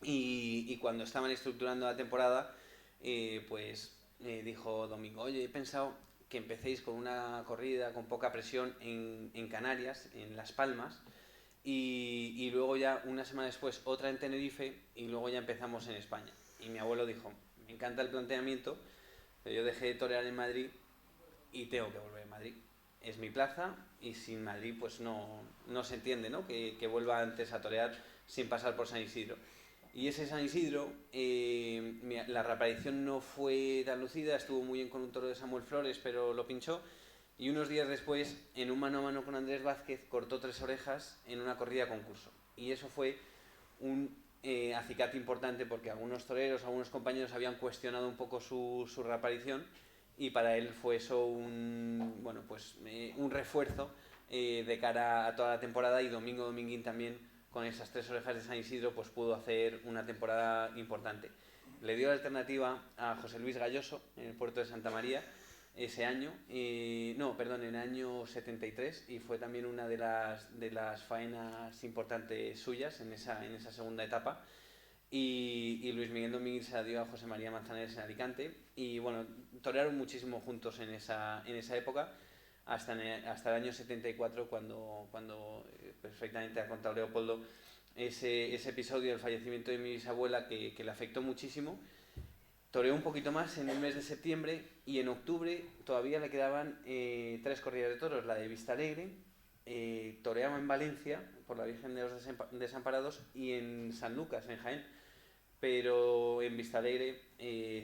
y cuando estaban estructurando la temporada, dijo Domingo: oye, he pensado que empecéis con una corrida con poca presión en Canarias, en Las Palmas, y luego ya una semana después otra en Tenerife, y luego ya empezamos en España. Y mi abuelo dijo: me encanta el planteamiento, pero yo dejé de torear en Madrid y tengo que volver a Madrid. Es mi plaza, y sin Madrid pues no se entiende, ¿no? Que vuelva antes a torear sin pasar por San Isidro. Y ese San Isidro, la reaparición no fue tan lucida, estuvo muy bien con un toro de Samuel Flores, pero lo pinchó, y unos días después, en un mano a mano con Andrés Vázquez, cortó 3 orejas en una corrida concurso. Y eso fue un acicate importante, porque algunos toreros, algunos compañeros habían cuestionado un poco su reaparición, y para él fue eso un refuerzo de cara a toda la temporada. Y Domingo Dominguín también, con esas 3 orejas de San Isidro, pues pudo hacer una temporada importante. Le dio la alternativa a José Luis Galloso en el puerto de Santa María ese año, en el año 73, y fue también una de las faenas importantes suyas en esa segunda etapa. Y Luis Miguel Domínguez se la dio a José María Manzanares en Alicante, y bueno, torearon muchísimo juntos en esa época, hasta el año 74, cuando perfectamente ha contado Leopoldo ese episodio del fallecimiento de mi bisabuela, que le afectó muchísimo. Toreó un poquito más en el mes de septiembre, y en octubre todavía le quedaban 3 corridas de toros: la de Vistalegre, toreaba en Valencia por la Virgen de los Desamparados, y en San Lucas, en Jaén. Pero en Vistalegre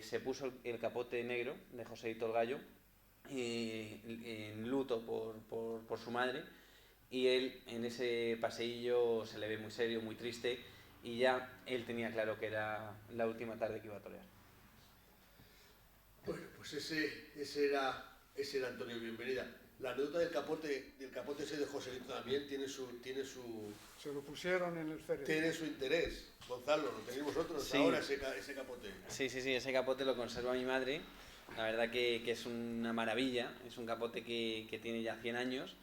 se puso el capote negro de Joséito el Gallo, en luto por su madre, y él en ese paseillo se le ve muy serio, muy triste, y ya él tenía claro que era la última tarde que iba a torear. Bueno, pues ese era Antonio Bienvenida. La anécdota del capote ese de Joselito también tiene su Se lo pusieron en el féretro. tiene su interés. Gonzalo, ¿lo tenéis vosotros Sí. ahora ese capote? Sí, ese capote lo conserva mi madre. La verdad que es una maravilla. Es un capote que tiene ya 100 años,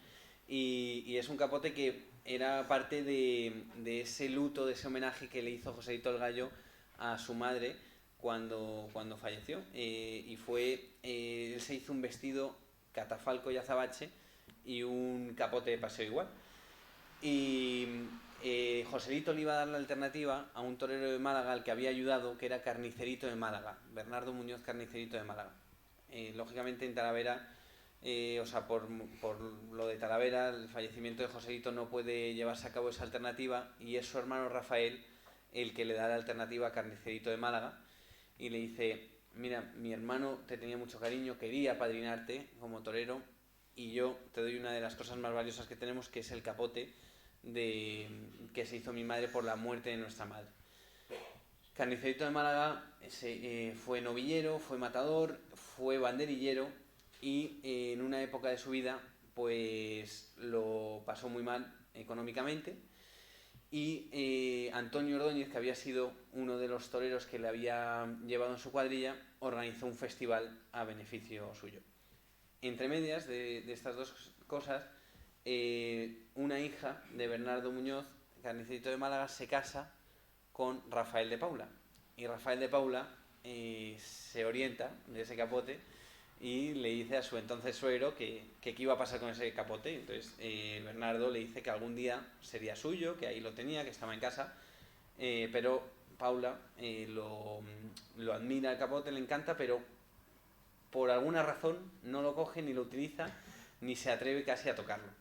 y es un capote que era parte de ese luto, de ese homenaje que le hizo Joséito el Gallo a su madre cuando falleció. Y él se hizo un vestido catafalco y azabache y un capote de paseo igual. Y Joselito le iba a dar la alternativa a un torero de Málaga al que había ayudado, que era Carnicerito de Málaga, Bernardo Muñoz Carnicerito de Málaga. Lógicamente en Talavera, o sea, por lo de Talavera, el fallecimiento de Joselito no puede llevarse a cabo esa alternativa y es su hermano Rafael el que le da la alternativa a Carnicerito de Málaga y le dice: mira, mi hermano te tenía mucho cariño, quería padrinarte como torero y yo te doy una de las cosas más valiosas que tenemos, que es el capote que se hizo mi madre por la muerte de nuestra madre. Carnicerito de Málaga fue novillero, fue matador, fue banderillero y en una época de su vida pues lo pasó muy mal económicamente y Antonio Ordóñez, que había sido uno de los toreros que le había llevado en su cuadrilla, organizó un festival a beneficio suyo. Entre medias de estas dos cosas, una hija de Bernardo Muñoz, Carnicerito de Málaga, se casa con Rafael de Paula. Y Rafael de Paula se orienta de ese capote y le dice a su entonces suegro que qué iba a pasar con ese capote. Entonces Bernardo le dice que algún día sería suyo, que ahí lo tenía, que estaba en casa, pero Paula lo admira el capote, le encanta, pero por alguna razón no lo coge ni lo utiliza ni se atreve casi a tocarlo.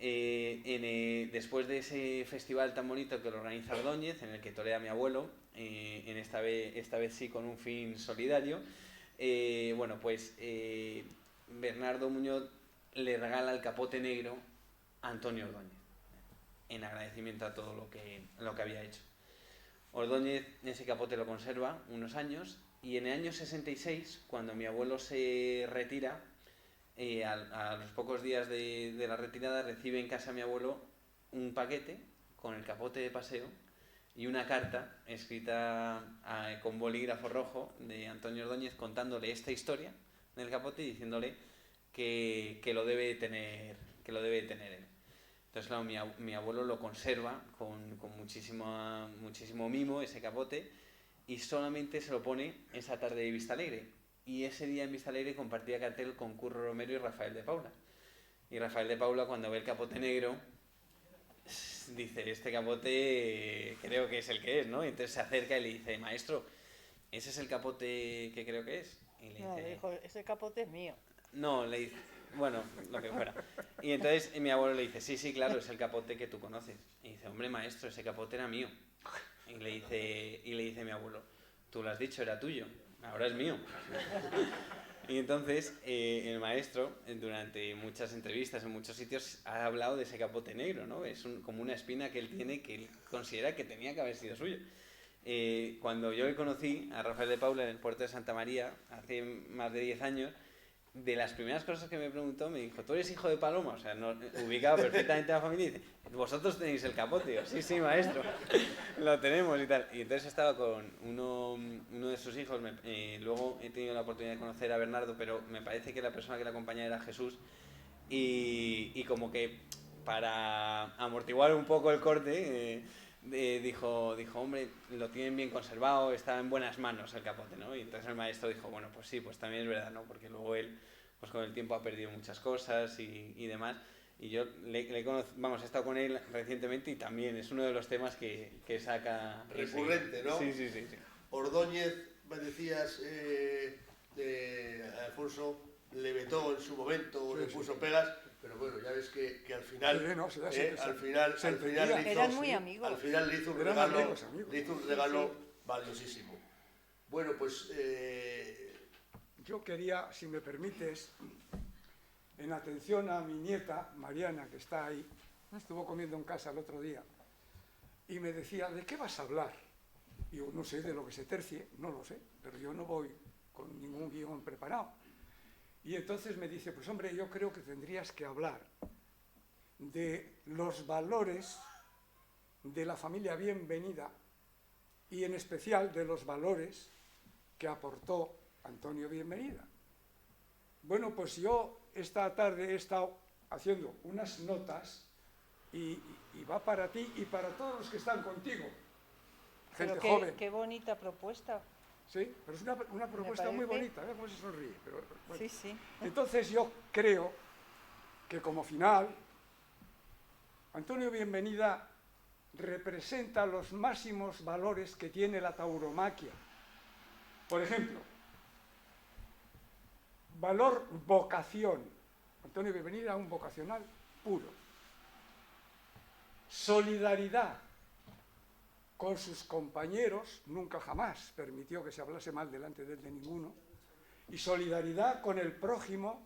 Después de ese festival tan bonito que lo organiza Ordóñez, en el que torea mi abuelo, esta vez sí con un fin solidario, Bernardo Muñoz le regala el capote negro a Antonio Ordóñez, en agradecimiento a todo lo que había hecho. Ordóñez ese capote lo conserva unos años y en el año 66, cuando mi abuelo se retira, a los pocos días de la retirada recibe en casa mi abuelo un paquete con el capote de paseo y una carta escrita con bolígrafo rojo de Antonio Ordóñez contándole esta historia del capote y diciéndole que lo debe tener él. Entonces, claro, mi abuelo lo conserva con muchísimo mimo, ese capote, y solamente se lo pone esa tarde de Vistalegre. Y ese día en Vistalegre compartía cartel con Curro Romero y Rafael de Paula. Y Rafael de Paula, cuando ve el capote negro, dice: este capote creo que es el que es, ¿no? Y entonces se acerca y le dice: maestro, ¿ese es el capote que creo que es? Y le dice, dijo, ese capote es mío. No, le dice, bueno, lo que fuera. Y entonces mi abuelo le dice: sí, claro, es el capote que tú conoces. Y dice: hombre, maestro, ese capote era mío. Y le dice mi abuelo: tú lo has dicho, era tuyo, ahora es mío. Y entonces el maestro, durante muchas entrevistas en muchos sitios, ha hablado de ese capote negro, ¿no? Es como una espina que él tiene, que él considera que tenía que haber sido suyo. Cuando yo le conocí a Rafael de Paula en el puerto de Santa María, hace más de 10 años, de las primeras cosas que me preguntó, me dijo: ¿tú eres hijo de Paloma? O sea, ubicado perfectamente a la familia, y dice: ¿vosotros tenéis el capote? Yo: sí, maestro, lo tenemos y tal. Y entonces estaba con uno de sus hijos, luego he tenido la oportunidad de conocer a Bernardo, pero me parece que la persona que le acompañaba era Jesús, y como que para amortiguar un poco el corte, dijo: hombre, lo tienen bien conservado, está en buenas manos el capote, ¿no? Y entonces el maestro dijo: bueno, pues sí, pues también es verdad, ¿no? Porque luego él, pues con el tiempo ha perdido muchas cosas y demás. Y yo he estado con él recientemente y también es uno de los temas que saca recurrente, ¿no? Sí. Ordóñez, me decías, de Alfonso, le vetó en su momento, le puso pegas, pero bueno, ya ves que al final, al final le hizo, eran muy amigos. Al final le hizo un regalo valiosísimo. Bueno, pues yo quería, si me permites, en atención a mi nieta Mariana, que está ahí, estuvo comiendo en casa el otro día y me decía: ¿de qué vas a hablar? Y yo: no sé, de lo que se tercie, no lo sé, pero yo no voy con ningún guión preparado. Y entonces me dice: pues hombre, yo creo que tendrías que hablar de los valores de la familia Bienvenida y en especial de los valores que aportó Antonio Bienvenida. Bueno, pues yo esta tarde he estado haciendo unas notas y va para ti y para todos los que están contigo, gente joven. Qué bonita propuesta. Sí, pero es una propuesta muy bonita, ¿ves cómo se sonríe? Pero, bueno. Sí. Entonces yo creo que como final, Antonio Bienvenida representa los máximos valores que tiene la tauromaquia. Por ejemplo, valor vocación. Antonio Bienvenida era un vocacional puro. Solidaridad con sus compañeros, nunca jamás permitió que se hablase mal delante de él de ninguno, y solidaridad con el prójimo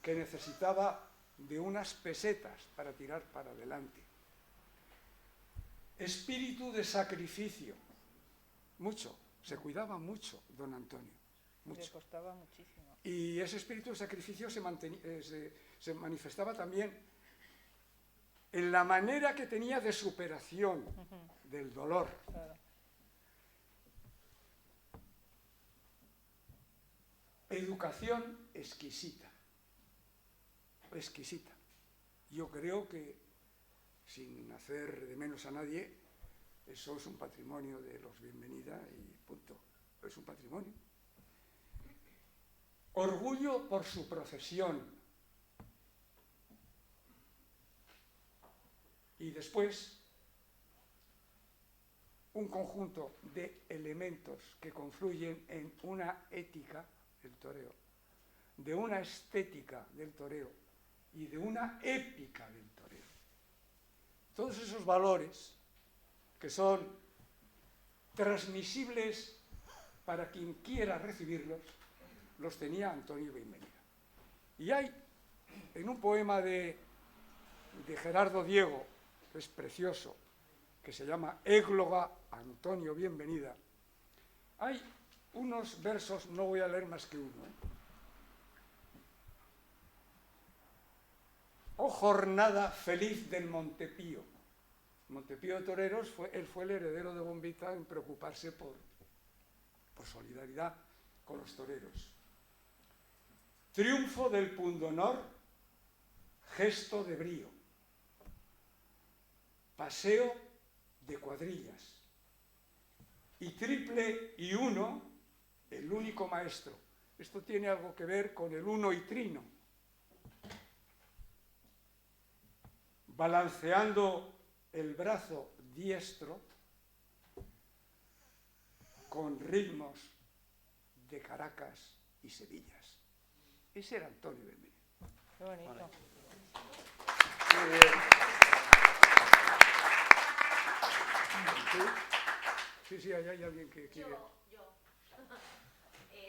que necesitaba de unas pesetas para tirar para adelante. Espíritu de sacrificio, mucho, se cuidaba mucho don Antonio, mucho. Le costaba muchísimo. Y ese espíritu de sacrificio se manifestaba también en la manera que tenía de superación del dolor. Claro. Educación exquisita, exquisita. Yo creo que, sin hacer de menos a nadie, eso es un patrimonio de los Bienvenida y punto, es un patrimonio. Orgullo por su profesión. Y después, un conjunto de elementos que confluyen en una ética del toreo, de una estética del toreo y de una épica del toreo. Todos esos valores que son transmisibles para quien quiera recibirlos, los tenía Antonio Bienvenida. Y hay, en un poema de Gerardo Diego, que es precioso, que se llama Égloga Antonio Bienvenida, hay unos versos, no voy a leer más que uno. Oh jornada feliz del Montepío. Montepío de Toreros, él fue el heredero de Bombita en preocuparse por solidaridad con los toreros. Triunfo del pundonor, gesto de brío. Paseo de cuadrillas. Y triple y uno, el único maestro. Esto tiene algo que ver con el uno y trino. Balanceando el brazo diestro con ritmos de Caracas y Sevillas. Ese era Antonio Bienvenida. Qué bonito. Vale. Sí, ahí hay alguien que quiere. Yo.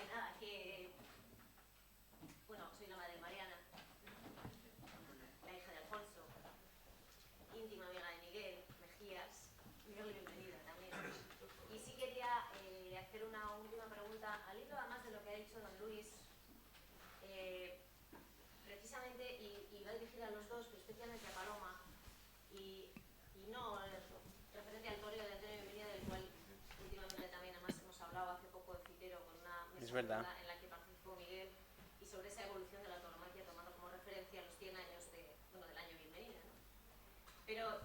Nada, que... Bueno, soy la madre de Mariana, la hija de Alfonso, íntima amiga de Miguel Mejías, Miguel Bienvenida también. Y sí quería hacer una última pregunta, al hilo además de lo que ha dicho don Luis, precisamente, y va dirigida a los dos, pero especialmente a Paloma, y no referente al toreo de Antonio Bienvenida, del cual últimamente también además hemos hablado hace poco en Citero con una mesa en la que participó Miguel, y sobre esa evolución de la tauromaquia tomando como referencia los 100 años del año Bienvenida, ¿no? Pero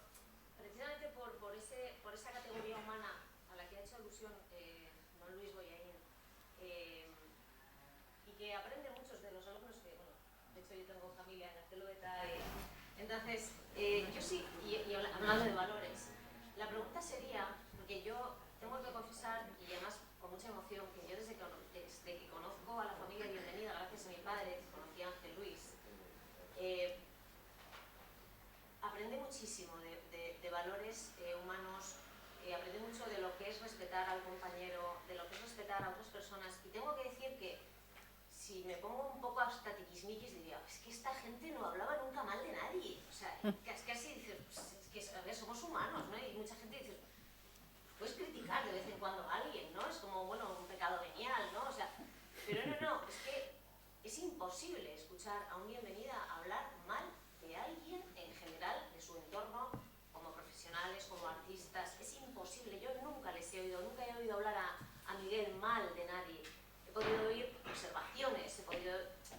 precisamente por esa categoría humana a la que ha hecho alusión don Luis Boyaín, y que aprende muchos de los alumnos que, bueno, de hecho yo tengo familia en Artelueta, entonces yo sí, y hablando de valores, la pregunta sería, porque yo tengo que confesar, y además con mucha emoción, que yo desde que conozco a la familia Bienvenida, gracias a mi padre, que conocía a Ángel Luis, aprende muchísimo de valores humanos, aprende mucho de lo que es respetar al compañero, de lo que es respetar a otras personas, y tengo que decir que si me pongo un poco hasta tiquismiquis diría, es que esta gente no hablaba nunca mal de nadie, o sea, casi dices, pues, es que a ver, somos humanos, ¿no? Y mucha gente dice, puedes criticar de vez en cuando a alguien, ¿no? Es como, bueno, un pecado venial, ¿no? O sea, pero no, es que es imposible escuchar a un Bienvenida hablar mal de alguien en general, de su entorno, como profesionales, como artistas, es imposible. Yo nunca les he oído hablar a Miguel mal de nadie. He podido oír observaciones,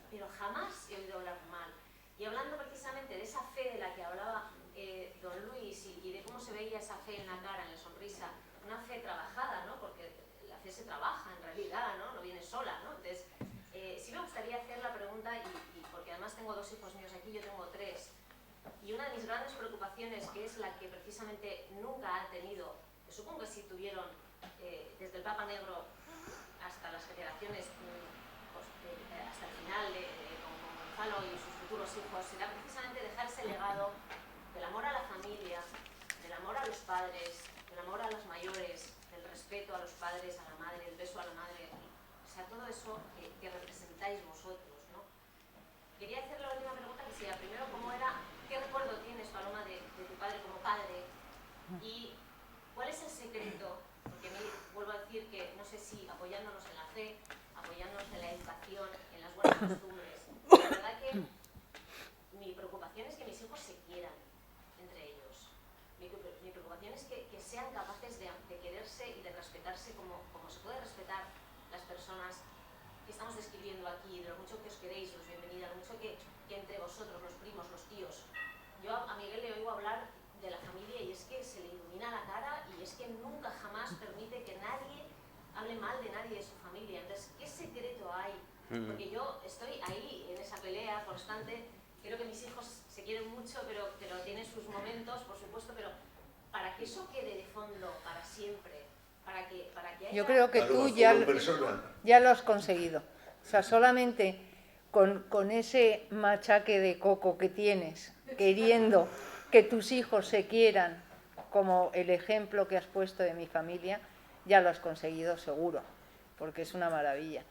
pero jamás he oído hablar mal. Y hablando precisamente de esa fe de la que hablaba don Luis y de cómo se veía esa fe en la cara, en la sonrisa, una fe trabajada, ¿no? Porque la fe se trabaja en realidad, ¿no? No viene sola, ¿no? Entonces, sí me gustaría hacer la pregunta, y porque además tengo 2 hijos míos aquí, yo tengo 3, Y una de mis grandes preocupaciones, que es la que precisamente nunca han tenido, que supongo que sí tuvieron desde el Papa Negro hasta las generaciones, hasta el final, con Gonzalo y sus futuros hijos, será precisamente dejar ese legado del amor a la familia, del amor a los padres, del amor a los mayores, del respeto a los padres, a la madre, el beso a la madre, o sea, todo eso que representáis vosotros, ¿no? Quería hacer la última pregunta, que sea, primero, ¿qué recuerdo tienes, Paloma, de tu padre como padre? Y ¿cuál es el secreto? Porque a mí, vuelvo a decir que, no sé si apoyándonos en la fe, apoyándonos en la educación, en las buenas costumbres, la verdad que mi preocupación es que mis hijos se quieran entre ellos. Mi preocupación es que sean capaces de quererse y de respetarse como se puede respetar las personas que estamos describiendo aquí, de lo mucho que os queréis, los bienvenida, lo mucho que entre vosotros, los primos, los tíos. Yo a Miguel le oigo hablar de la familia y es que se le ilumina la cara y es que nunca jamás permite que nadie hable mal de nadie de su familia. Entonces, ¿qué secreto hay? Porque yo estoy ahí en esa pelea constante. Creo que mis hijos se quieren mucho, pero tienen sus momentos, por supuesto, pero para que eso quede de fondo para siempre, para que haya... Yo creo que tú ya lo has conseguido. O sea, solamente con ese machaque de coco que tienes, queriendo que tus hijos se quieran, como el ejemplo que has puesto de mi familia, ya lo has conseguido seguro, porque es una maravilla.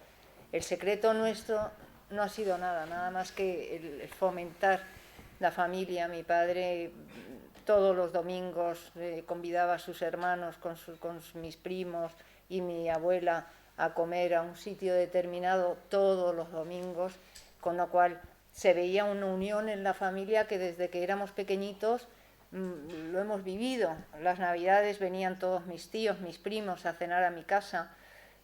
El secreto nuestro no ha sido nada más que el fomentar la familia. Mi padre todos los domingos convidaba a sus hermanos con mis primos y mi abuela a comer a un sitio determinado todos los domingos, con lo cual se veía una unión en la familia que desde que éramos pequeñitos lo hemos vivido. Las Navidades venían todos mis tíos, mis primos a cenar a mi casa.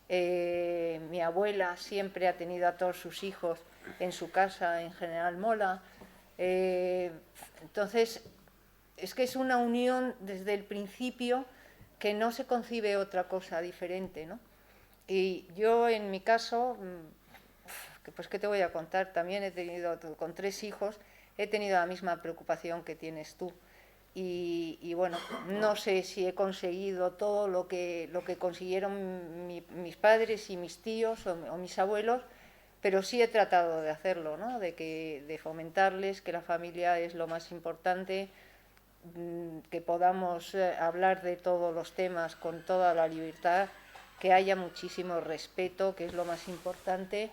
Mi abuela siempre ha tenido a todos sus hijos en su casa, en General Mola. Entonces, es que es una unión desde el principio que no se concibe otra cosa diferente, ¿no? Y yo, en mi caso, pues ¿qué te voy a contar? También he tenido, con 3 hijos, he tenido la misma preocupación que tienes tú. Y bueno, no sé si he conseguido todo lo que consiguieron mis padres y mis tíos o mis abuelos, pero sí he tratado de hacerlo, ¿no? De fomentarles que la familia es lo más importante, que podamos hablar de todos los temas con toda la libertad, que haya muchísimo respeto, que es lo más importante,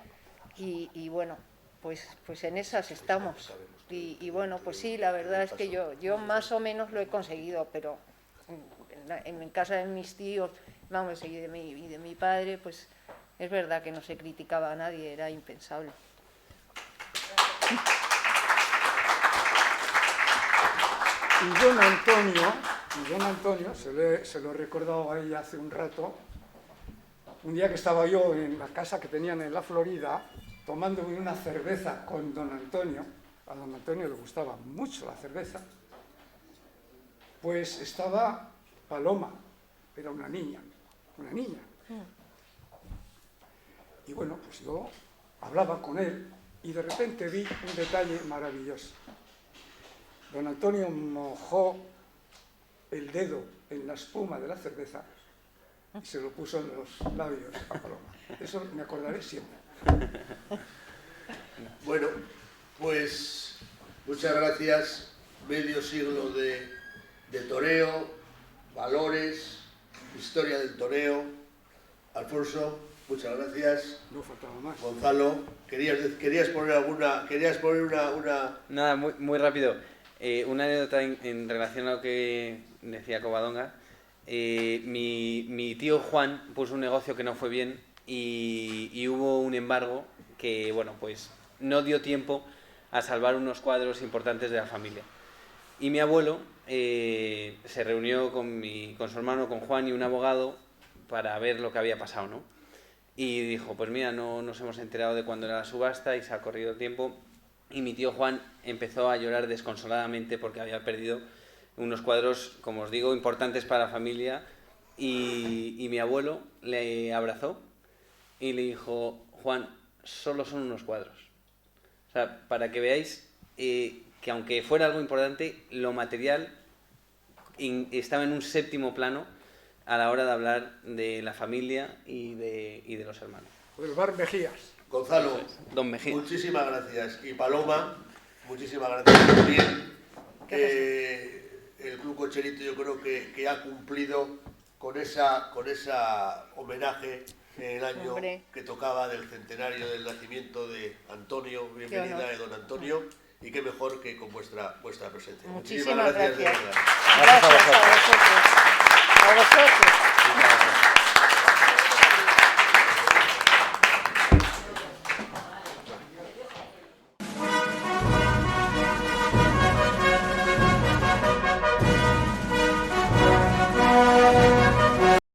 y bueno, pues en esas estamos. Y bueno, pues sí, la verdad es que yo más o menos lo he conseguido, pero en casa de mis tíos, vamos, y de mi padre, pues es verdad que no se criticaba a nadie, era impensable. Y don Antonio, se lo he recordado a ella hace un rato, un día que estaba yo en la casa que tenían en la Florida, tomándome una cerveza con don Antonio. A don Antonio le gustaba mucho la cerveza, pues estaba Paloma, era una niña. Y bueno, pues yo hablaba con él y de repente vi un detalle maravilloso. Don Antonio mojó el dedo en la espuma de la cerveza y se lo puso en los labios a Paloma. Eso me acordaré siempre. Bueno, pues muchas gracias. Medio siglo de toreo, valores, historia del toreo. Alfonso, muchas gracias. No faltaba más. Gonzalo, querías poner una... Nada, muy rápido. Una anécdota en relación a lo que decía Covadonga. Mi tío Juan puso un negocio que no fue bien y hubo un embargo que, bueno, pues no dio tiempo a salvar unos cuadros importantes de la familia. Y mi abuelo se reunió con su hermano, con Juan y un abogado para ver lo que había pasado, ¿no? Y dijo, pues mira, no nos hemos enterado de cuándo era la subasta y se ha corrido el tiempo. Y mi tío Juan empezó a llorar desconsoladamente porque había perdido unos cuadros, como os digo, importantes para la familia. Y mi abuelo le abrazó y le dijo, Juan, solo son unos cuadros. O sea, para que veáis que aunque fuera algo importante, lo material estaba en un séptimo plano a la hora de hablar de la familia y de los hermanos. Del bar Mejías. Gonzalo, Don Mejía. muchísimas gracias. Y Paloma, muchísimas gracias también. El Club Cocherito yo creo que ha cumplido con esa homenaje en el año que tocaba del centenario del nacimiento de Antonio. Bienvenida, don Antonio, y qué mejor que con vuestra presencia. Muchísimas gracias. De verdad. Gracias.